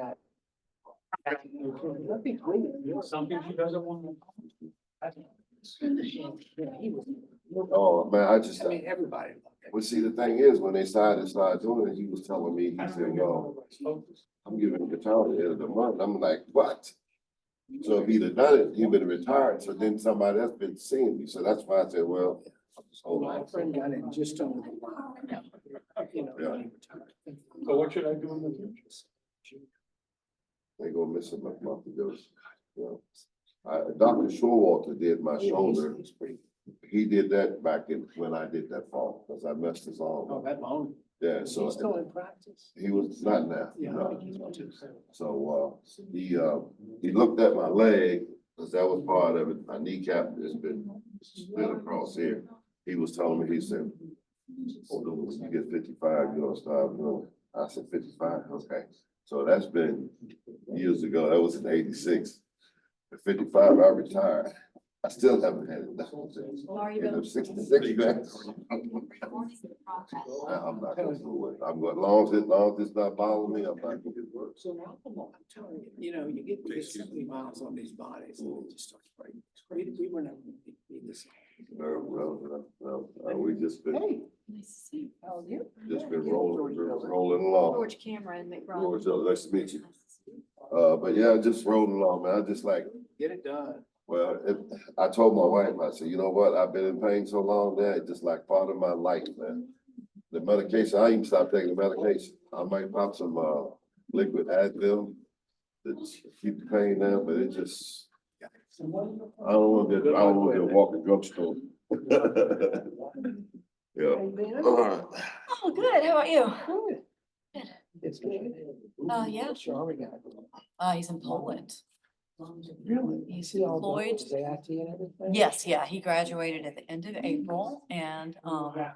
that. That'd be great. Something she doesn't want. Yeah, he was. Oh, man, I mean, everybody loved it. well, see, the thing is, when they started doing it, he was telling me, he said, yo, I'm giving the guitar at the end of the month. I'm like, what? So if he'd have done it, he'd been retired, so then somebody else been seeing me, so that's why I said, well, I'll just hold My on. friend got it just over the line. You know, Yeah. when he retired. So what should I do in the future? They gonna miss him a month ago. You know, Dr. Showalter did my shoulder. He's pretty. He did that back in, when I did that fall, because I messed his Oh, arm. that long. Yeah, He's so still in practice. he was not now. Yeah, I no. think he's one too. So, he looked at my leg, because that was part of it. My kneecap has been split across here. He was telling me, he said, oh, dude, when you get 55, you're gonna start doing. I said, 55, okay. So that's been years ago. That was in '86. At 55, I retired. I still haven't had it done. How are you And I'm doing? 66 now. I'm not gonna do it. I'm going, long as it's not bothering me, I'm not gonna do it. So now, I'm telling you, you know, you get 70 miles on these bodies and it just starts breaking. It's crazy. We were never gonna be this. No, we just been, Hey, Nice to see you. how are you? just been rolling along. George Cameron, McBride. George, nice to meet you. But yeah, just rolling along, man. I just like, Get it done. well, I told my wife, I said, you know what? I've been in pain so long that it's just like part of my life, man. The medication, I even stopped taking the medication. I might pop some, liquid Advil to keep the pain down, but it just, I don't want to walk a drugstore. Yeah. Hey, Ben? All right. Oh, good. How about you? Good. It's good. Yeah. Sure, we got. He's in Poland. Really? He's See all employed. those AIT and everything? Yes, yeah, he graduated at the end of April and,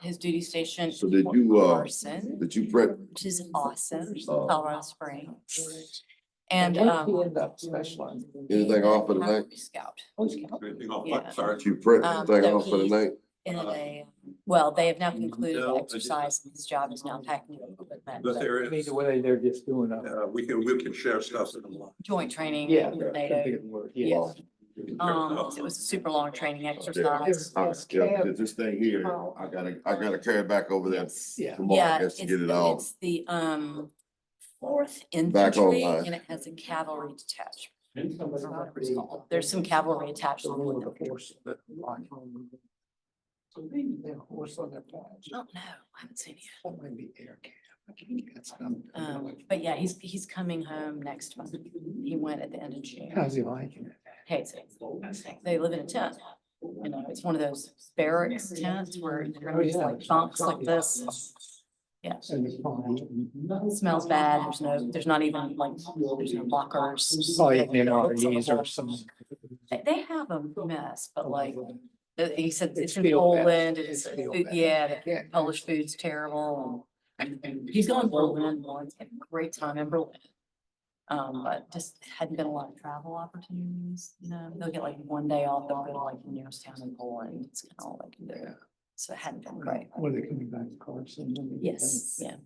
his duty station. So did Fort you, Carson, did you print? which is awesome, Oh. Colorado Springs. And, What did he end up specializing? Anything off for the night? Cavalry Scout. Oh, he's got- Anything off? Yeah. Sorry. Did you print So anything off for the he's- night? Well, they have now concluded the No, exercise and his job is now packing up equipment. But but there I mean, is, the way they're just doing we can share stuff in the line. Joint training. Yeah. with I NATO. think it worked, yeah. It was a super long training exercise. Yeah, this thing here, I gotta carry it back over there Yes. Yeah. tomorrow, I Yeah, guess, to get it all. it's the, fourth Back infantry online. and it has a cavalry detachment. Or whatever it's called. There's some cavalry attached The on little them. horse that like. So maybe they have a horse on their patch. I don't know. I haven't seen it yet. That might be air cap. I can't get some. But yeah, he's coming home next month. He went at the end of June. How's he liking it? Hates it. They live in a tent. You know, it's one of those barracks tents where you're Oh, in these yeah. like bunks like this. Yeah. And it's fine. It smells bad. There's not even like, there's no lockers. Probably MREs or some. They have a mess, but like, he said it's in feel bad. Poland. It's feel Food- bad. yeah, Yeah. the Polish food's terrible. And he's going to Berlin once, had a great time in Berlin. But just hadn't been a lot of travel opportunities, you know, they'll get like one day off, they'll go to like the nearest town in Poland, it's kind of all they can do. Yeah. So it hadn't been great. Were they coming back to Carson? Yes, yeah.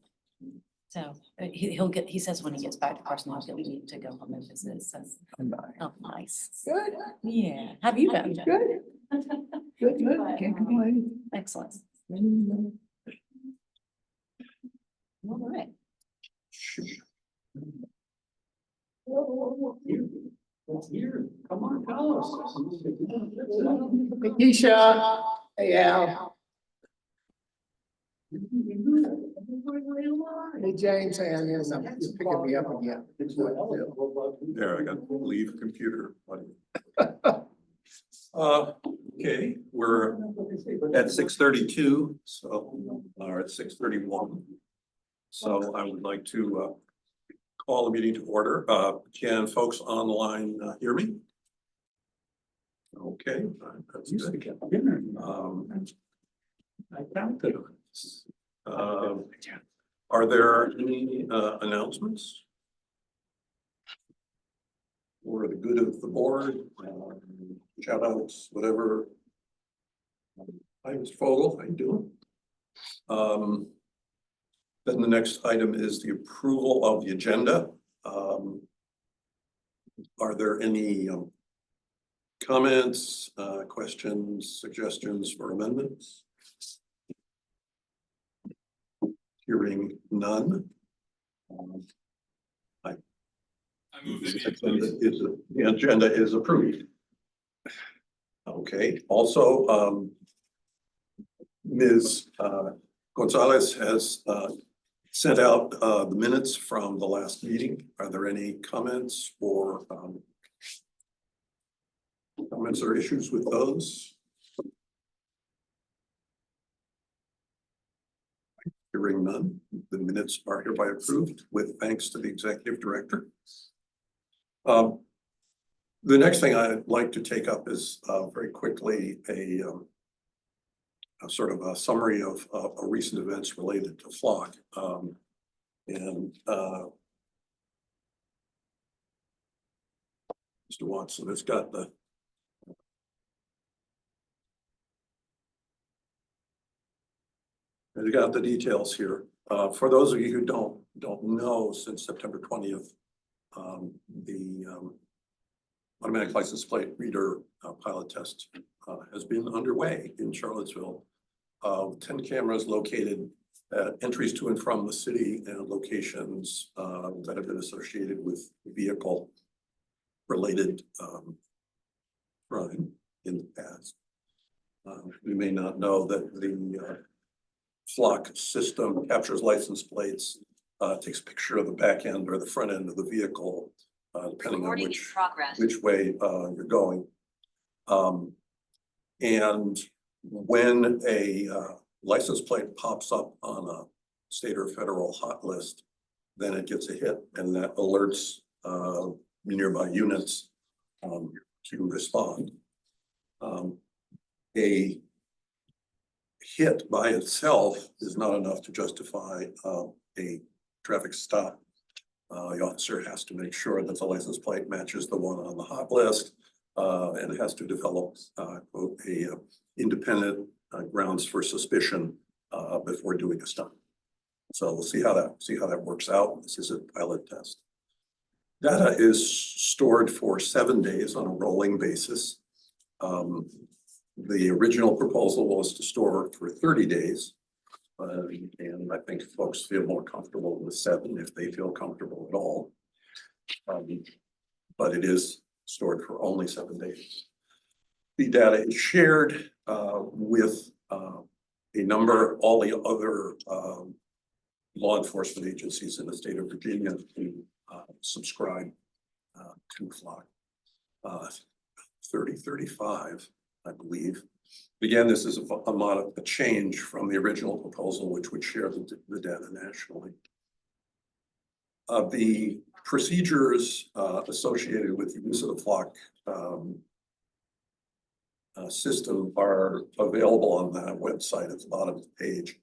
So he says when he gets back to Carson, he'll need to go home and visit, so, oh, nice. Good, Yeah, have you been? Jen? good, good, good. Can't complain. Excellent. All right. Here, come on, tell us. Hey, Keisha. Hey, Al. Hey, James, hey, yes, I'm picking me up again. There, I got leave computer. Okay, we're at 6:32, so, or at 6:31. So I would like to call the meeting to order. Can folks online hear me? Okay, that's good. I counted. Are there any announcements? For the good of the board, shout outs, whatever. Hi, Mr. Fogel, how you doing? Then the next item is the approval of the agenda. Are there any comments, questions, suggestions for amendments? Hearing none. I move that The agenda is approved. Okay, also, Ms. Gonzalez has sent out the minutes from the last meeting. Are there any comments or comments or issues with those? Hearing none, the minutes are hereby approved with thanks to the executive director. The next thing I'd like to take up is very quickly a sort of a summary of recent events related to flock. And Mr. Watson has got the details here. For those of you who don't know, since September 20th, the automatic license plate reader pilot test has been underway in Charlottesville. 10 cameras located at entries to and from the city and locations that have been associated with vehicle related crime in the past. You may not know that the flock system captures license plates, takes a picture of the back end or the front end of the vehicle, depending on which way you're going. And when a license plate pops up on a state or federal hot list, then it gets a hit, and that alerts nearby units to respond. A hit by itself is not enough to justify a traffic stop. The officer has to make sure that the license plate matches the one on the hot list, and has to develop quote, a independent grounds for suspicion before doing a stop. So we'll see how that works out. This is a pilot test. Data is stored for 7 days on a rolling basis. The original proposal was to store for 30 days. And I think folks feel more comfortable with 7 if they feel comfortable at all. But it is stored for only 7 days. The data is shared with a number, all the other law enforcement agencies in the state of Virginia who subscribe to flock. 35, I believe. Again, this is a change from the original proposal, which would share the data nationally. The procedures associated with the use of the flock system are available on that website at the bottom of the page.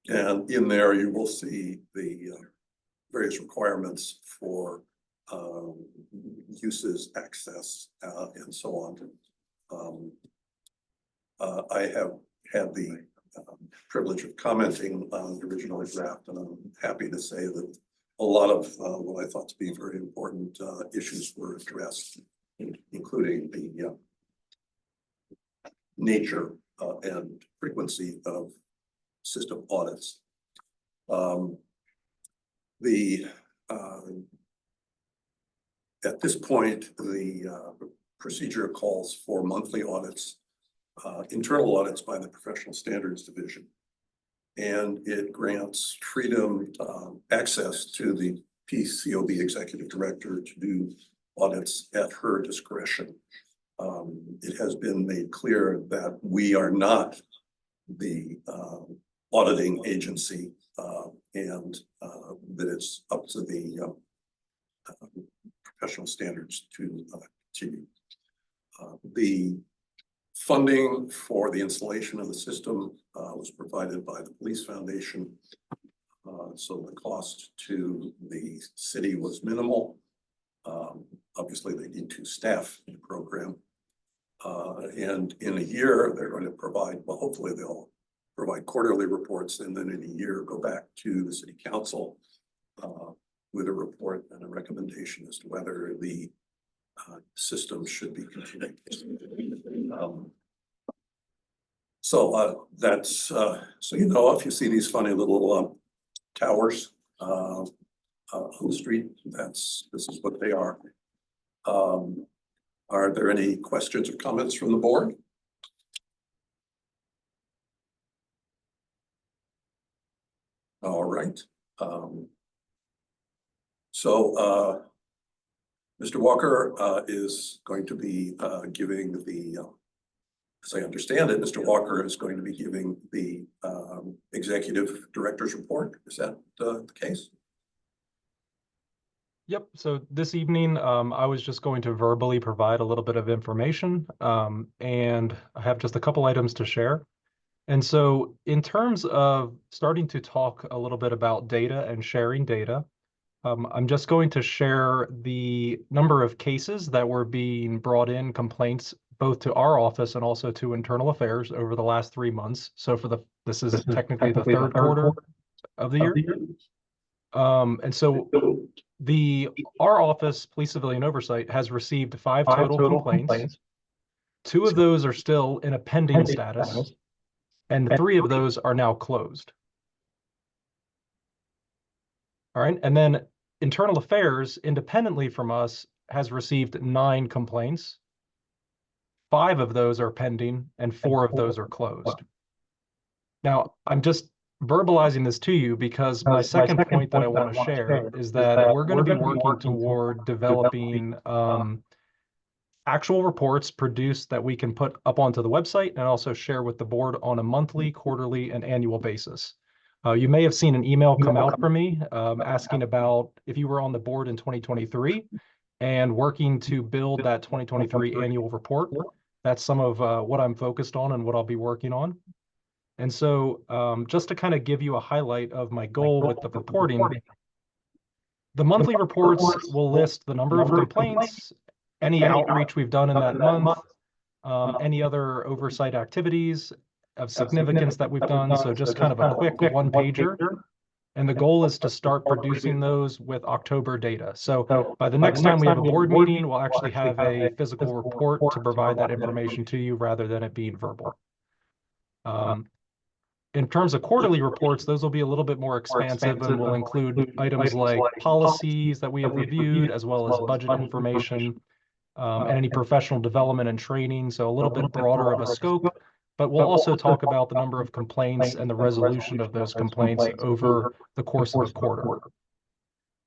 And in there, you will see the various requirements for uses, access, and so on. I have had the privilege of commenting on the original draft, and I'm happy to say that a lot of what I thought to be very important issues were addressed, including the nature and frequency of system audits. At this point, the procedure calls for monthly audits, internal audits by the Professional Standards Division. And it grants freedom, access to the PCOB Executive Director to do audits at her discretion. It has been made clear that we are not the auditing agency, and that it's up to the professional standards to continue. The funding for the installation of the system was provided by the Police Foundation. So the cost to the city was minimal. Obviously, they need to staff the program. And in a year, they're going to provide, well, hopefully they'll provide quarterly reports, and then in a year, go back to the city council with a report and a recommendation as to whether the system should be continued. That's so you know, if you see these funny little towers on the street, this is what they are. Are there any questions or comments from the board? All right. Mr. Walker is going to be giving the, as I understand it, Mr. Walker is going to be giving the executive director's report. Is that the case? Yep. So this evening, I was just going to verbally provide a little bit of information, and I have just a couple items to share. And so in terms of starting to talk a little bit about data and sharing data, I'm just going to share the number of cases that were being brought in, complaints, both to our office and also to internal affairs over the last 3 months. So this is technically the third quarter of the year. And so our office, Police Civilian Oversight, has received 5 total complaints. 2 of those are still in a pending status, and 3 of those are now closed. All right, and then Internal Affairs, independently from us, has received 9 complaints. 5 of those are pending, and 4 of those are closed. Now, I'm just verbalizing this to you because my second point that I want to share is that we're going to be working toward developing actual reports produced that we can put up onto the website and also share with the board on a monthly, quarterly, and annual basis. You may have seen an email come out from me asking about if you were on the board in 2023 and working to build that 2023 annual report. That's some of what I'm focused on and what I'll be working on. And so just to kind of give you a highlight of my goal with the reporting, the monthly reports will list the number of complaints, any outreach we've done in that month, any other oversight activities of significance that we've done. So just kind of a quick one-pager. And the goal is to start producing those with October data. So by the next time we have a board meeting, we'll actually have a physical report to provide that information to you rather than it being verbal. In terms of quarterly reports, those will be a little bit more expansive and will include items like policies that we have reviewed, as well as budget information, and any professional development and training. So a little bit broader of a scope, but we'll also talk about the number of complaints and the resolution of those complaints over the course of the quarter.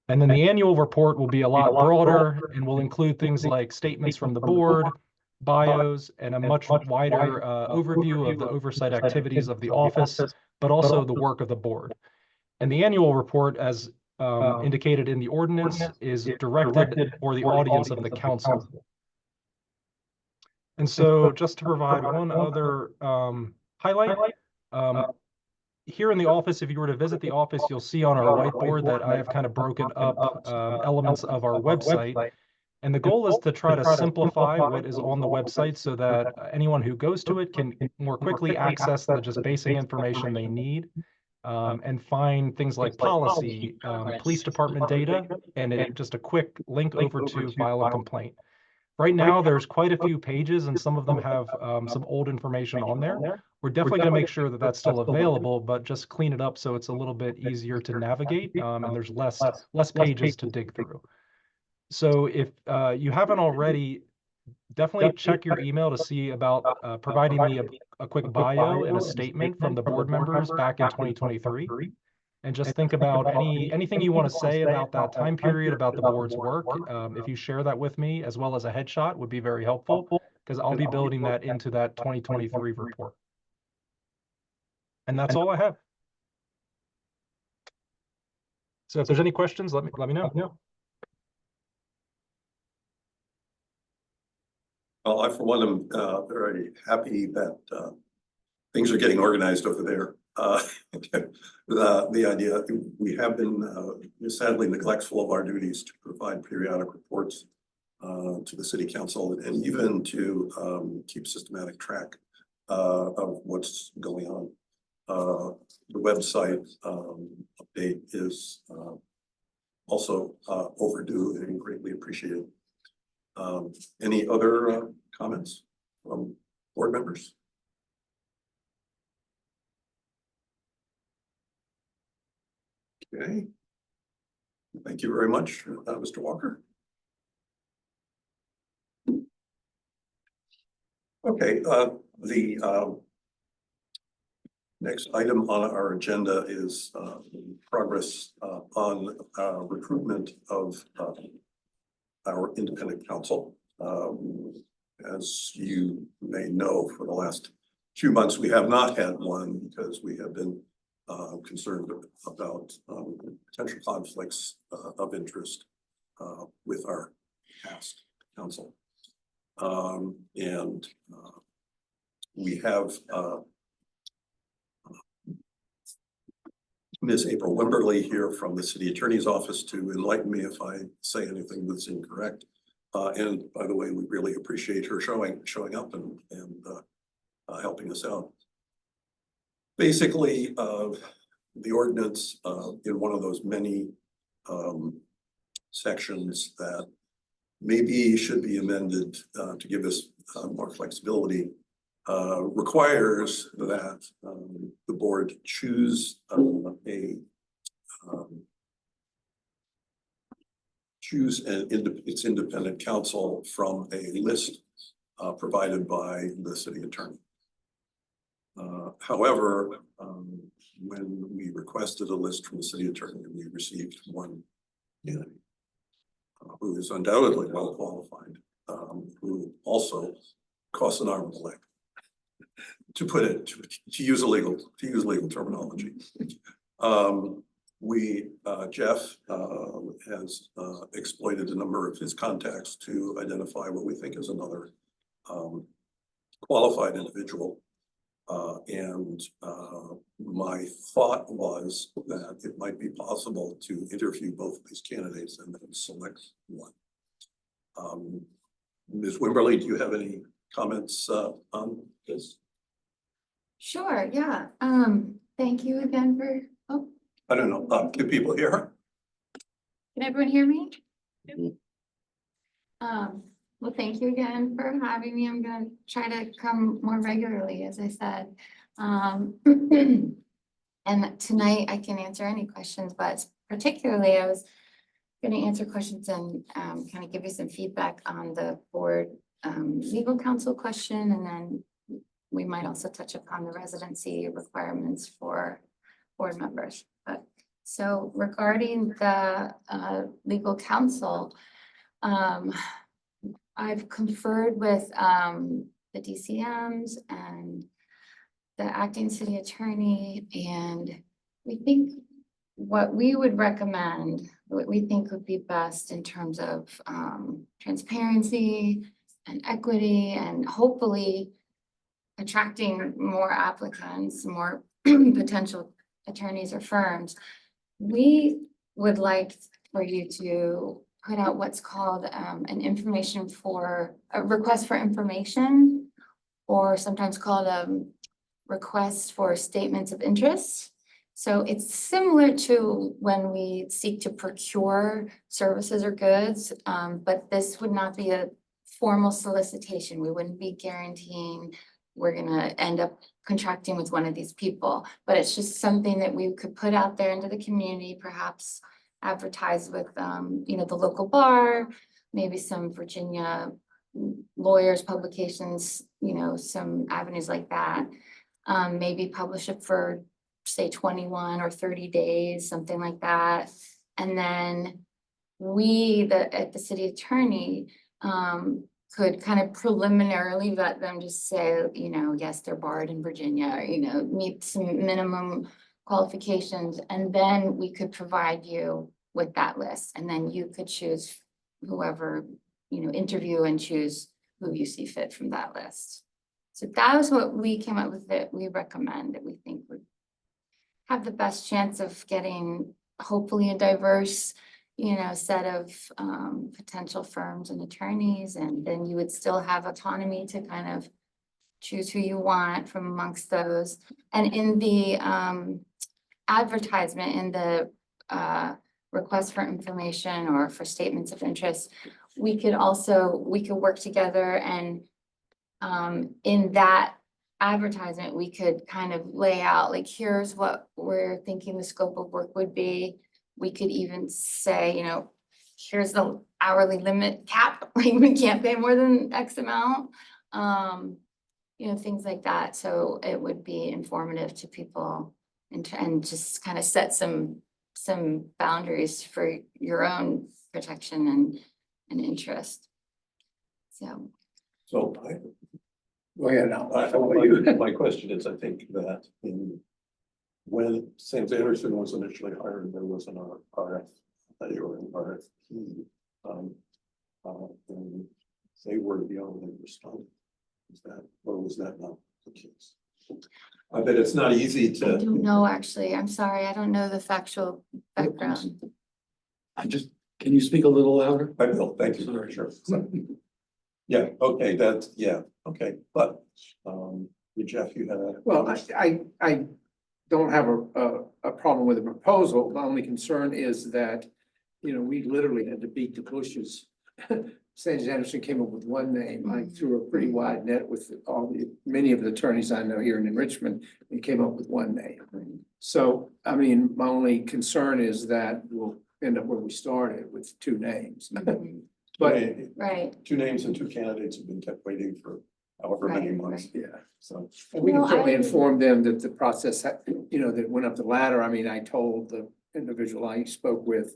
And then the annual report will be a lot broader and will include things like statements from the board, bios, and a much wider overview of the oversight activities of the office, but also the work of the board. And the annual report, as indicated in the ordinance, is directed for the audience of the council. And so just to provide one other highlight, here in the office, if you were to visit the office, you'll see on our whiteboard that I have kind of broken up elements of our website. And the goal is to try to simplify what is on the website so that anyone who goes to it can more quickly access the just basic information they need and find things like policy, police department data, and just a quick link over to file a complaint. Right now, there's quite a few pages and some of them have some old information on there. We're definitely going to make sure that that's still available, but just clean it up so it's a little bit easier to navigate and there's less pages to dig through. So if you haven't already, definitely check your email to see about providing me a quick bio and a statement from the board members back in 2023. And just think about anything you want to say about that time period, about the board's work. If you share that with me, as well as a headshot, would be very helpful, because I'll be building that into that 2023 report. And that's all I have. So if there's any questions, let me know. Well, I, for one, am very happy that things are getting organized over there. The idea, we have been sadly neglectful of our duties to provide periodic reports to the city council and even to keep systematic track of what's going on. The website update is also overdue and greatly appreciated. Any other comments from board members? Okay. Thank you very much, Mr. Walker. Okay, the next item on our agenda is progress on recruitment of our independent counsel. As you may know, for the last few months, we have not had one because we have been concerned about potential conflicts of interest with our past counsel. And we have Ms. April Wimberly here from the city attorney's office to enlighten me if I say anything that's incorrect. And by the way, we really appreciate her showing up and helping us out. Basically, the ordinance in one of those many sections that maybe should be amended to give us more flexibility requires that the board choose its independent counsel from a list provided by the city attorney. However, when we requested a list from the city attorney, we received one who is undoubtedly well qualified, who also costs an arm and a leg, to put it, to use legal terminology. Jeff has exploited a number of his contacts to identify what we think is another qualified individual. And my thought was that it might be possible to interview both of these candidates and then select one. Ms. Wimberly, do you have any comments on this? Sure, yeah. Thank you again for, oh, I don't know, can people hear her? can everyone hear me? Well, thank you again for having me. I'm gonna try to come more regularly, as I said. And tonight I can answer any questions, but particularly I was gonna answer questions and kind of give you some feedback on the board legal counsel question, and then we might also touch upon the residency requirements for board members. But so regarding the legal counsel, I've conferred with the DCMs and the acting city attorney, and we think what we would recommend, what we think would be best in terms of transparency and equity, and hopefully attracting more applicants, more potential attorneys or firms. We would like for you to put out what's called an information for a request for information, or sometimes called a request for statements of interest. So it's similar to when we seek to procure services or goods, but this would not be a formal solicitation. We wouldn't be guaranteeing we're gonna end up contracting with one of these people, but it's just something that we could put out there into the community, perhaps advertise with, you know, the local bar, maybe some Virginia lawyers, publications, you know, some avenues like that. Maybe publish it for, say, 21 or 30 days, something like that. And then we, at the city attorney, could kind of preliminarily vet them, just say, you know, yes, they're barred in Virginia, or, you know, meet some minimum qualifications, and then we could provide you with that list, and then you could choose whoever, you know, interview and choose who you see fit from that list. So that was what we came up with, that we recommend, that we think would have the best chance of getting hopefully a diverse, you know, set of potential firms and attorneys, and then you would still have autonomy to kind of choose who you want from amongst those. And in the advertisement, in the requests for information or for statements of interest, we could work together and in that advertisement, we could kind of lay out, like, here's what we're thinking the scope of work would be. We could even say, you know, here's the hourly limit cap, like we can't pay more than X amount. You know, things like that. So it would be informative to people and just kind of set some boundaries for your own protection and interest. So. So Go ahead now. my question is, I think that when St. Anderson was initially hired, there was an RFA or an RFP. And they were the only respondent. Or was that not the case? I bet it's not easy I to. don't know, actually. I'm sorry. I don't know the factual background. Can you speak a little louder? I will, thank you, very sure. Yeah, okay, okay, but, Jeff, you had a. Well, I don't have a problem with the proposal. My only concern is that, you know, we literally had to beat the bushes. St. Anderson came up with one name. I threw a pretty wide net with many of the attorneys I know here in Richmond and came up with one name. So, I mean, my only concern is that we'll end up where we started with two names. But Right. Two names and two candidates have been kept waiting for however many Right, months. yeah, So, and we can Well, certainly I- inform them that the process, you know, that went up the ladder. I mean, I told the individual I spoke with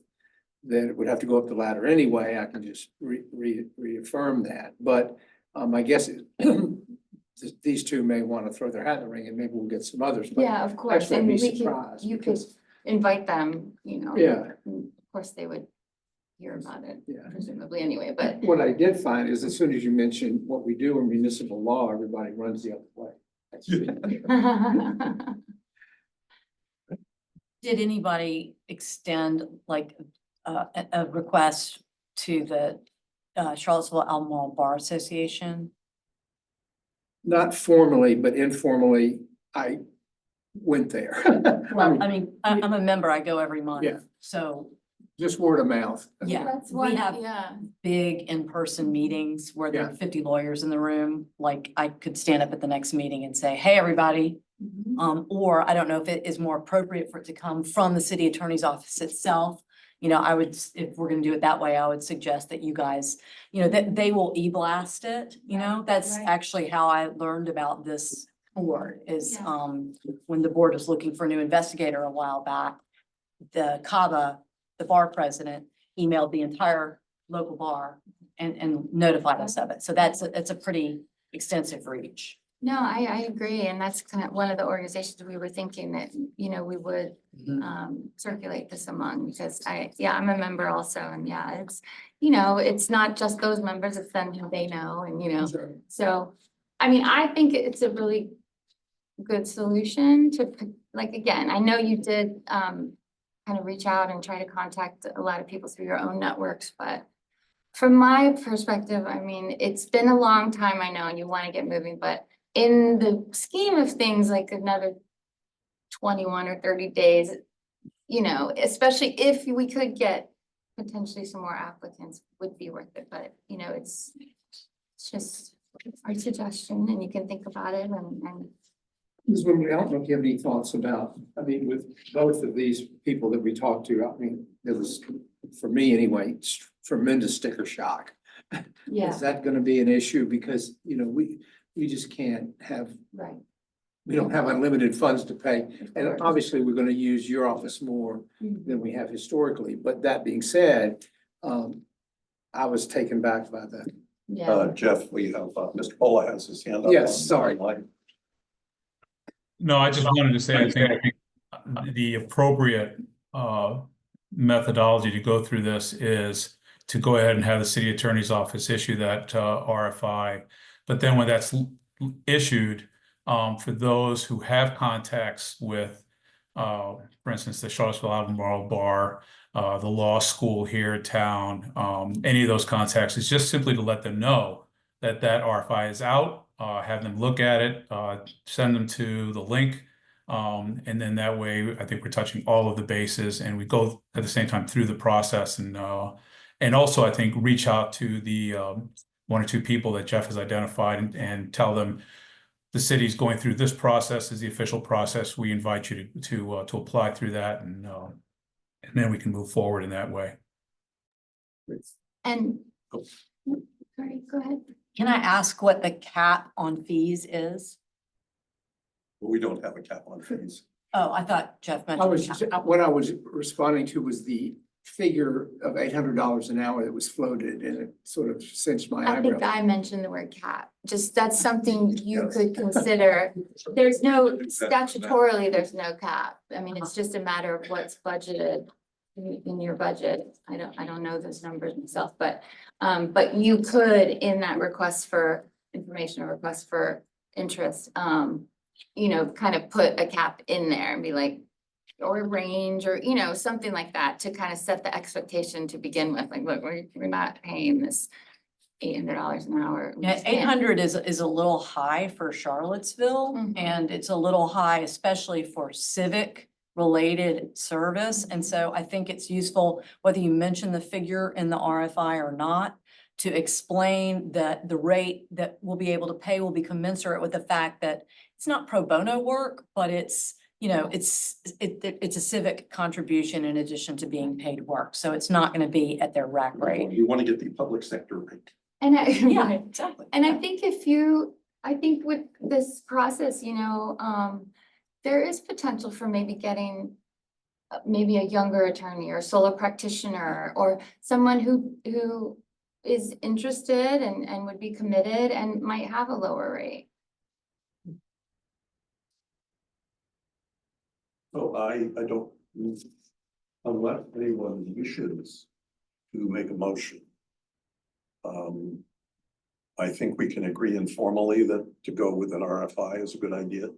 that it would have to go up the ladder anyway. I can just reaffirm that. But I guess these two may want to throw their hat in the ring and maybe we'll get some others. But Yeah, of course. actually, I'd And be we could, surprised you could because- invite them, you know. Yeah. and Of course, they would hear about it Yeah. presumably anyway, but What I did find is as soon as you mention what we do in municipal law, everybody runs the other way. Did anybody extend like a request to the Charlottesville Albemarle Bar Association? Not formally, but informally, I went there. Well, I mean, I'm a member, I go every month. Yeah. So, Just word of mouth. yeah, That's we one, have yeah. big in-person meetings where there are Yeah. 50 lawyers in the room. Like I could stand up at the next meeting and say, hey, everybody. Mhm. Or I don't know if it is more appropriate for it to come from the city attorney's office itself. You know, I would, if we're gonna do it that way, I would suggest that you guys, you know, that they will e-blast it, you know? That's Right. actually how I learned about this board is, Yeah. when the board was looking for a new investigator a while back, the CABA, the bar president, emailed the entire local bar and notified us of it. So it's a pretty extensive reach. No, I agree. And that's kind of one of the organizations we were thinking that, you know, we would circulate this among because I'm a member also. And yeah, it's, you know, it's not just those members, it's them who they know and, you know, Sure. so, I mean, I think it's a really good solution to, like, again, I know you did kind of reach out and try to contact a lot of people through your own networks, but from my perspective, I mean, it's been a long time, I know, and you want to get moving, but in the scheme of things, like another 21 or 30 days, you know, especially if we could get potentially some more applicants would be worth it, but you know, it's just our suggestion and you can think about it and Ms. Wimbley, I don't know if you have any thoughts about, I mean, with both of these people that we talked to, I mean, it was, for me anyway, tremendous sticker shock. yeah, Is that gonna be an issue? Because, you know, we just can't have, right. we don't have unlimited funds to pay. And obviously, we're gonna use your office more Mhm. than we have historically. But that being said, I was taken back by that. Yeah, Jeff, we have, Mr. Pola has his hand up. Yes, sorry. Online. No, I just wanted to say, I think the appropriate methodology to go through this is to go ahead and have the city attorney's office issue that RFI. But then when that's issued, for those who have contacts with, for instance, the Charlottesville Albemarle Bar, the law school here in town, any of those contacts, is just simply to let them know that RFI is out, have them look at it, send them to the link And then that way, I think we're touching all of the bases, and we go at the same time through the process, and also I think reach out to the one or two people that Jeff has identified, and tell them the city's going through this process is the official process. We invite you to apply through that, and then we can move forward in that way. And, sorry, go ahead. Can I ask what the cap on fees is? We don't have a cap on fees. Oh, I thought Jeff I mentioned. was, the cap. what I was responding to was the figure of $800 an hour that was floated, and it sort of cinched my I think eyebrow. I mentioned the word cap, just that's something you Yes. could consider. There's no, statutorily, there's no cap. I mean, it's just a matter of what's budgeted in your budget. I don't know those numbers myself, but you could, in that request for information or request for interest, you know, kind of put a cap in there and be like, or a range, or, you know, something like that to kind of set the expectation to begin with, like, look, we're not paying this $800 an hour. We Yeah, just can't. 800 is a little high for Charlottesville, Mhm. and it's a little high, especially for civic related service. And so I think it's useful, whether you mention the figure in the RFI or not, to explain that the rate that we'll be able to pay will be commensurate with the fact that it's not pro bono work, but it's, you know, it's a civic contribution in addition to being paid work. So it's not going to be at their rack rate. You want to get the public sector rate. And I, Yeah, right. exactly. And I think I think with this process, you know, there is potential for maybe getting maybe a younger attorney or solo practitioner, or someone who is interested and would be committed and might have a lower rate. So I don't, unless anyone wishes to make a motion. I think we can agree informally that to go with an RFI is a good idea.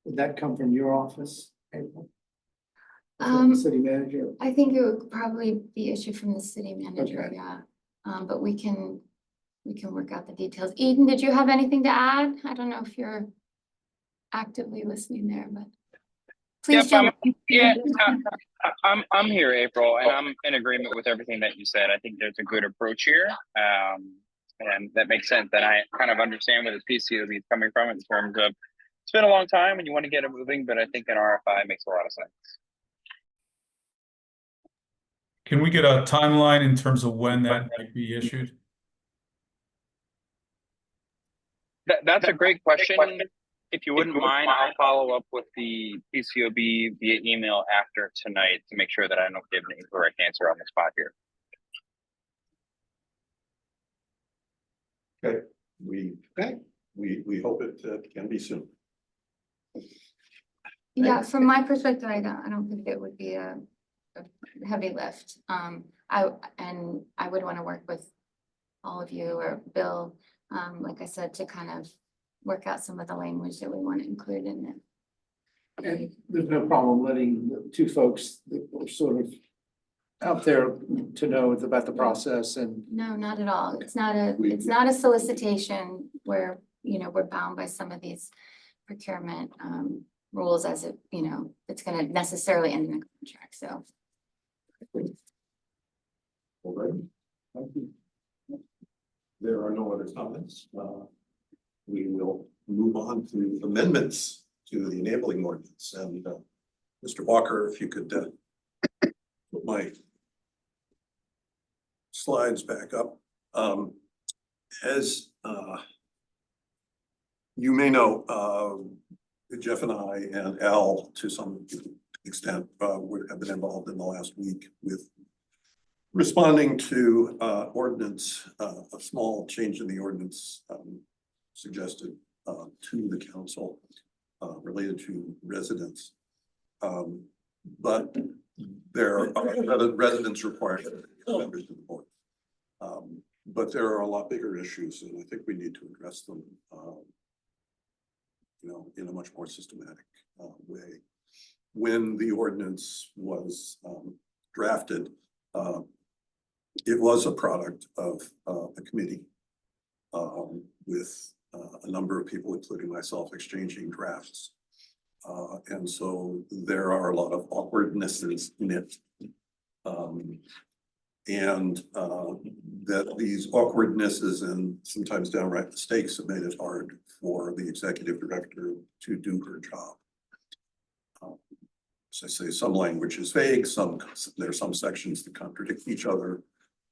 Would that come from your office, April? From Um, the city manager? I think it would probably be issued from the city manager, Okay. yeah. But we can work out the details. Eden, did you have anything to add? I don't know if you're actively listening there, but please Yep, jump. I'm here, April, and I'm in agreement with everything that you said. I think there's a good approach here. And that makes sense. And I kind of understand where the PCOB is coming from in terms of it's been a long time and you want to get it moving, but I think an RFI makes a lot of sense. Can we get a timeline in terms of when that might be issued? That's a great question. If you wouldn't mind, I'll follow up with the PCOB via email after tonight to make sure that I don't give an incorrect answer on the spot here. Okay, we hope it can be soon. Yeah, from my perspective, I don't think it would be a heavy lift. I would want to work with all of you or Bill, like I said, to kind of work out some of the language that we want to include in it. And there's no problem letting the two folks that were sort of out there to know about the process, and No, not at all. It's not a solicitation where, you know, we're bound by some of these procurement rules as it, you know, it's gonna necessarily end in the contract, so. All right. Thank you. There are no other comments. We will move on to amendments to the enabling ordinance, and Mr. Walker, if you could put my slides back up. As you may know, Jeff and I and Al, to some extent, have been involved in the last week with responding to ordinance, a small change in the ordinance suggested to the council related to residents. But there are other residents required members of the board. But there are a lot bigger issues, and I think we need to address them, you know, in a much more systematic way. When the ordinance was drafted, it was a product of a committee with a number of people, including myself, exchanging drafts. And so there are a lot of awkwardnesses in it. And that these awkwardnesses and sometimes downright mistakes have made it hard for the executive director to do her job. As I say, some language is vague, there are some sections that contradict each other.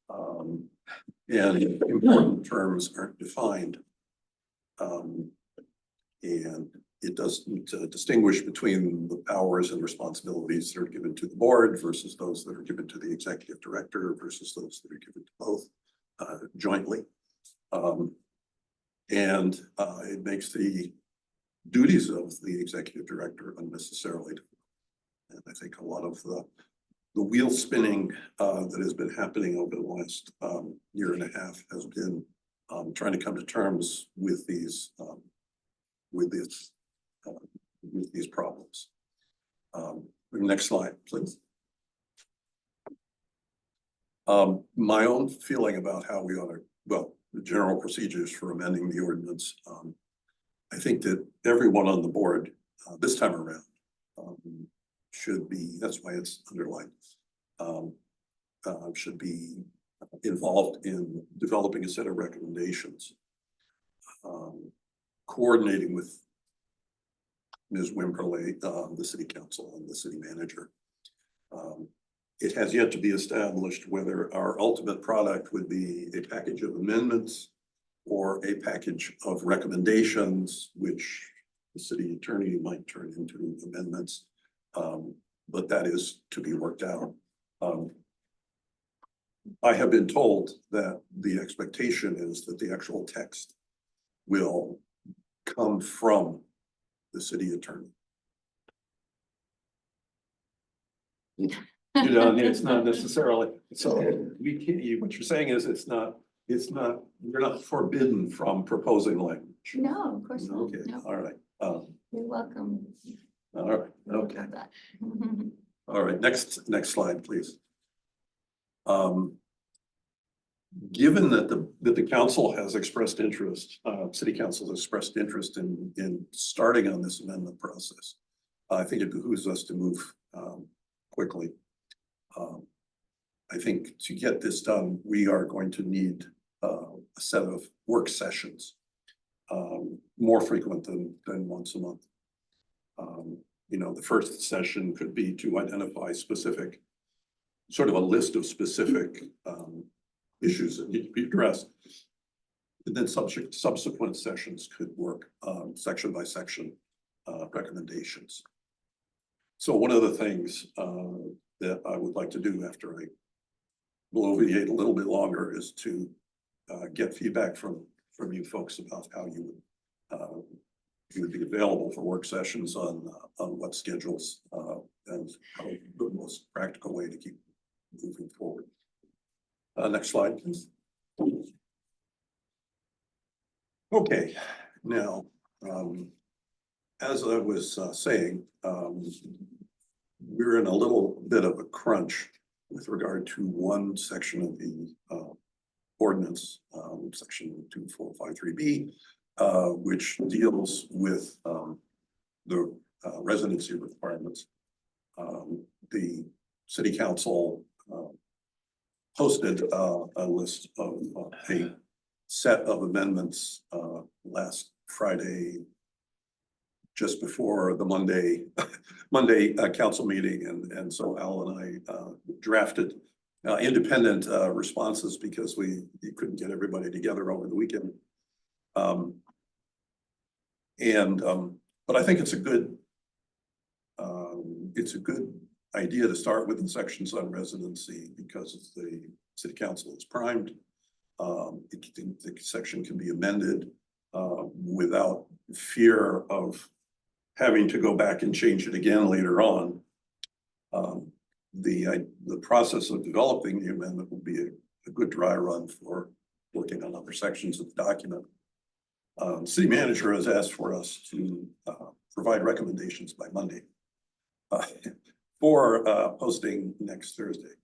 And important terms aren't defined. And it doesn't distinguish between the powers and responsibilities that are given to the board versus those that are given to the executive director versus those that are given to both jointly. And it makes the duties of the executive director unnecessarily. And I think a lot of the wheel spinning that has been happening over the last year and a half has been trying to come to terms with these problems. Next slide, please. My own feeling about how we ought to, well, the general procedures for amending the ordinance. I think that everyone on the board this time around should be, that's why it's underlined, should be involved in developing a set of recommendations, coordinating with Ms. Wimberley, the city council and the city manager. It has yet to be established whether our ultimate product would be a package of amendments or a package of recommendations, which the city attorney might turn into amendments. But that is to be worked out. I have been told that the expectation is that the actual text will come from the city attorney. You know, it's not necessarily, so we can't, what you're saying is you're not forbidden from proposing language. No, of course not. Okay, No, all right. you're welcome. All right, okay. All right, next slide, please. Given that the council has expressed interest, city council has expressed interest in starting on this amendment process, I think it behooves us to move quickly. I think to get this done, we are going to need a set of work sessions, more frequent than once a month. You know, the first session could be to identify specific, sort of a list of specific issues that need to be addressed. And then subsequent sessions could work section by section recommendations. So one of the things that I would like to do after I bloviate a little bit longer is to get feedback from you folks about how you would be available for work sessions on what schedules and how the most practical way to keep moving forward. Next slide, please. Okay, now, as I was saying, we're in a little bit of a crunch with regard to one section of the ordinance, section 2453B, which deals with the residency requirements. The city council posted a list of a set of amendments last Friday, just before the Monday council meeting, and so Al and I drafted independent responses because we couldn't get everybody together over the weekend. But I think it's a good idea to start with the sections on residency because the city council is primed. The section can be amended without fear of having to go back and change it again later on. The process of developing the amendment will be a good dry run for working on other sections of the document. City manager has asked for us to provide recommendations by Monday for posting next Thursday.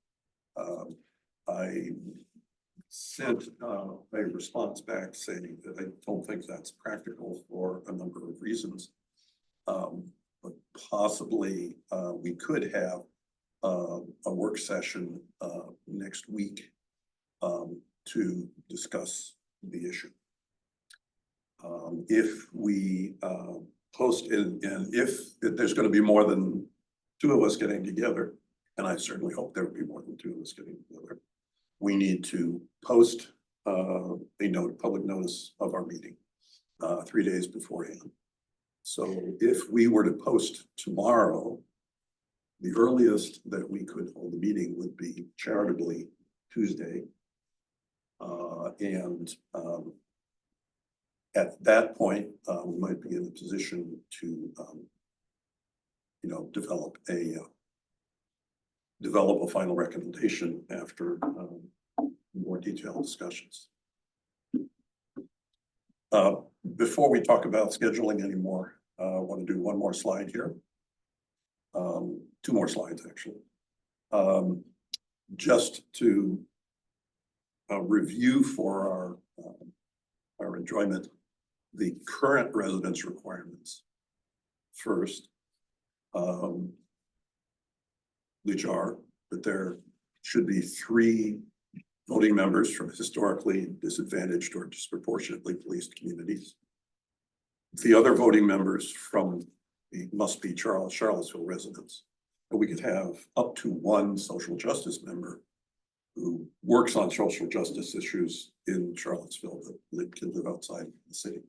I sent a response back saying that I don't think that's practical for a number of reasons. But possibly, we could have a work session next week to discuss the issue. If we post and if there's going to be more than two of us getting together, and I certainly hope there will be more than two of us getting together, we need to post a public notice of our meeting 3 days beforehand. So if we were to post tomorrow, the earliest that we could hold the meeting would be charitably Tuesday. At that point, we might be in a position to, develop a final recommendation after more detailed discussions. Before we talk about scheduling anymore, I want to do one more slide here. Two more slides, actually. Just to review for our enjoyment, the current residence requirements. First, which are that there should be 3 voting members from historically disadvantaged or disproportionately policed communities. The other voting members must be Charlottesville residents. And we could have up to 1 social justice member who works on social justice issues in Charlottesville that can live outside the city.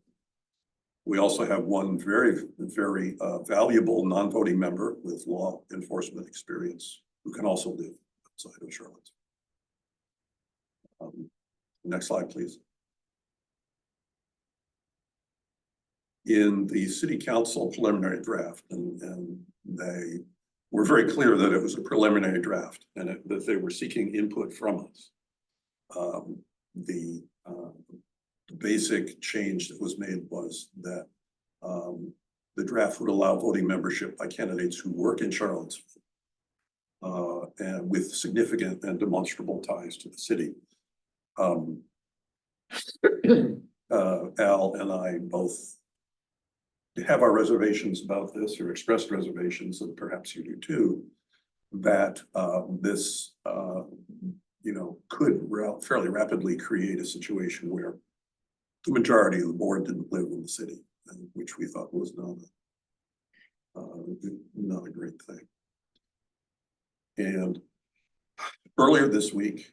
We also have 1 very, very valuable non-voting member with law enforcement experience who can also live outside of Charlottesville. Next slide, please. In the city council preliminary draft, and they were very clear that it was a preliminary draft and that they were seeking input from us. The basic change that was made was that the draft would allow voting membership by candidates who work in Charlottesville and with significant and demonstrable ties to the city. Al and I both have our reservations about this, or expressed reservations, and perhaps you do too, that this could fairly rapidly create a situation where the majority of the board didn't live in the city, which we thought was not a great thing. And earlier this week,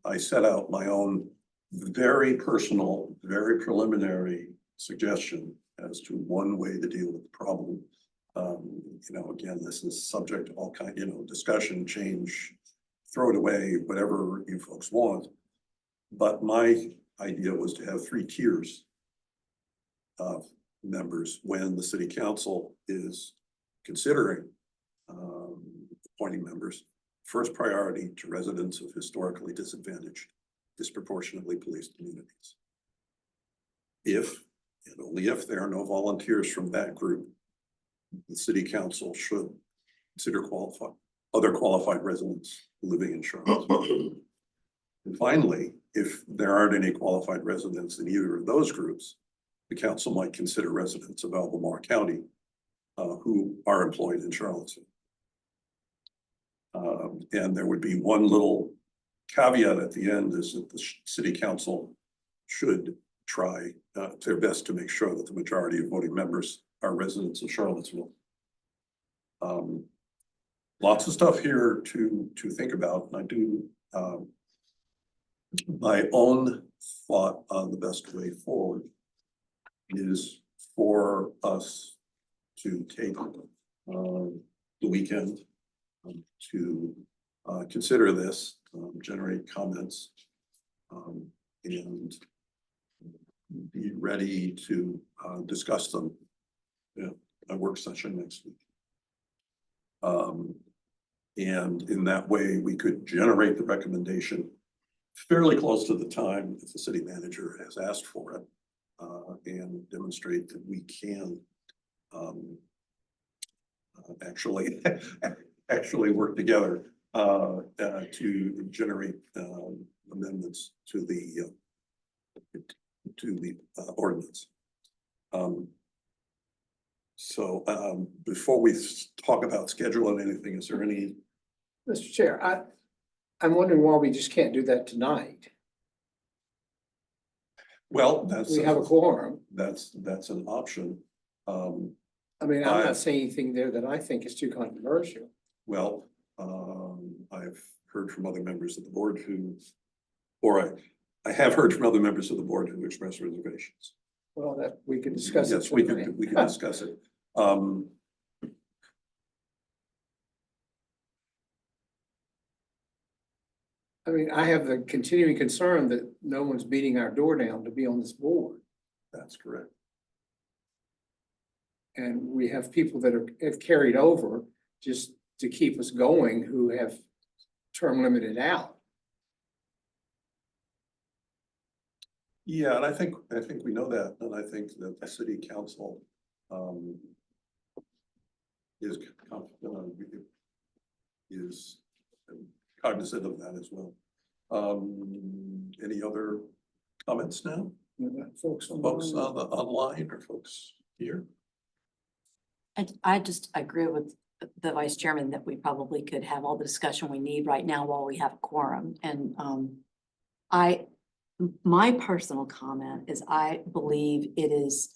I set out my own very personal, very preliminary suggestion as to one way to deal with the problem. Again, this is subject to all kind, discussion, change, throw it away, whatever you folks want. But my idea was to have 3 tiers of members when the city council is considering appointing members. First priority to residents of historically disadvantaged, disproportionately policed communities. If, and only if, there are no volunteers from that group, the city council should consider other qualified residents living in Charlottesville. And finally, if there aren't any qualified residents in either of those groups, the council might consider residents of Albemarle County who are employed in Charlottesville. And there would be one little caveat at the end, is that the city council should try their best to make sure that the majority of voting members are residents of Charlottesville. Lots of stuff here to think about. And I do my own thought on the best way forward is for us to take the weekend to consider this, generate comments, and be ready to discuss them in a work session next week. And in that way, we could generate the recommendation fairly close to the time if the city manager has asked for it, and demonstrate that we can actually work together to generate amendments to the ordinance. So, before we talk about scheduling anything, is there any, Mr. Chair, I'm wondering why we just can't do that tonight. well, that's, We have a quorum. that's an option. I mean, I'm I- not saying anything there that I think is too controversial. Well, I've heard from other members of the board who, or I have heard from other members of the board who expressed reservations. Well, that, we can discuss it. Yes, we tonight. can discuss it. I mean, I have the continuing concern that no one's beating our door down to be on this board. That's correct. And we have people that have carried over just to keep us going who have term limited out. Yeah, and I think we know that, and I think that the city council, is is cognizant of that as well. Any other comments now? Folks on Folks on the online or folks here? I just agree with the vice chairman that we probably could have all the discussion we need right now while we have a quorum. And my personal comment is I believe it is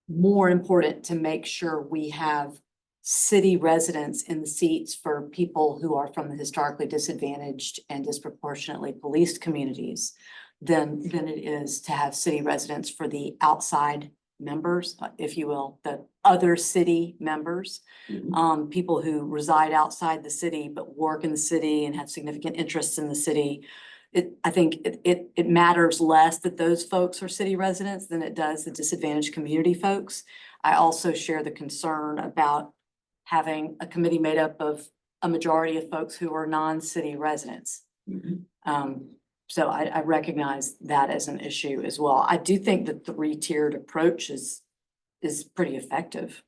more important to make sure we have city residents in the seats for people who are from the historically disadvantaged and disproportionately policed communities than it is to have city residents for the outside members, if you will, the other city members. People who reside outside the city but work in the city and have significant interests in the city. I think it matters less that those folks are city residents than it does the disadvantaged community folks. I also share the concern about having a committee made up of a majority of folks who are non-city residents. So I recognize that as an issue as well. I do think that the three-tiered approach is pretty effective.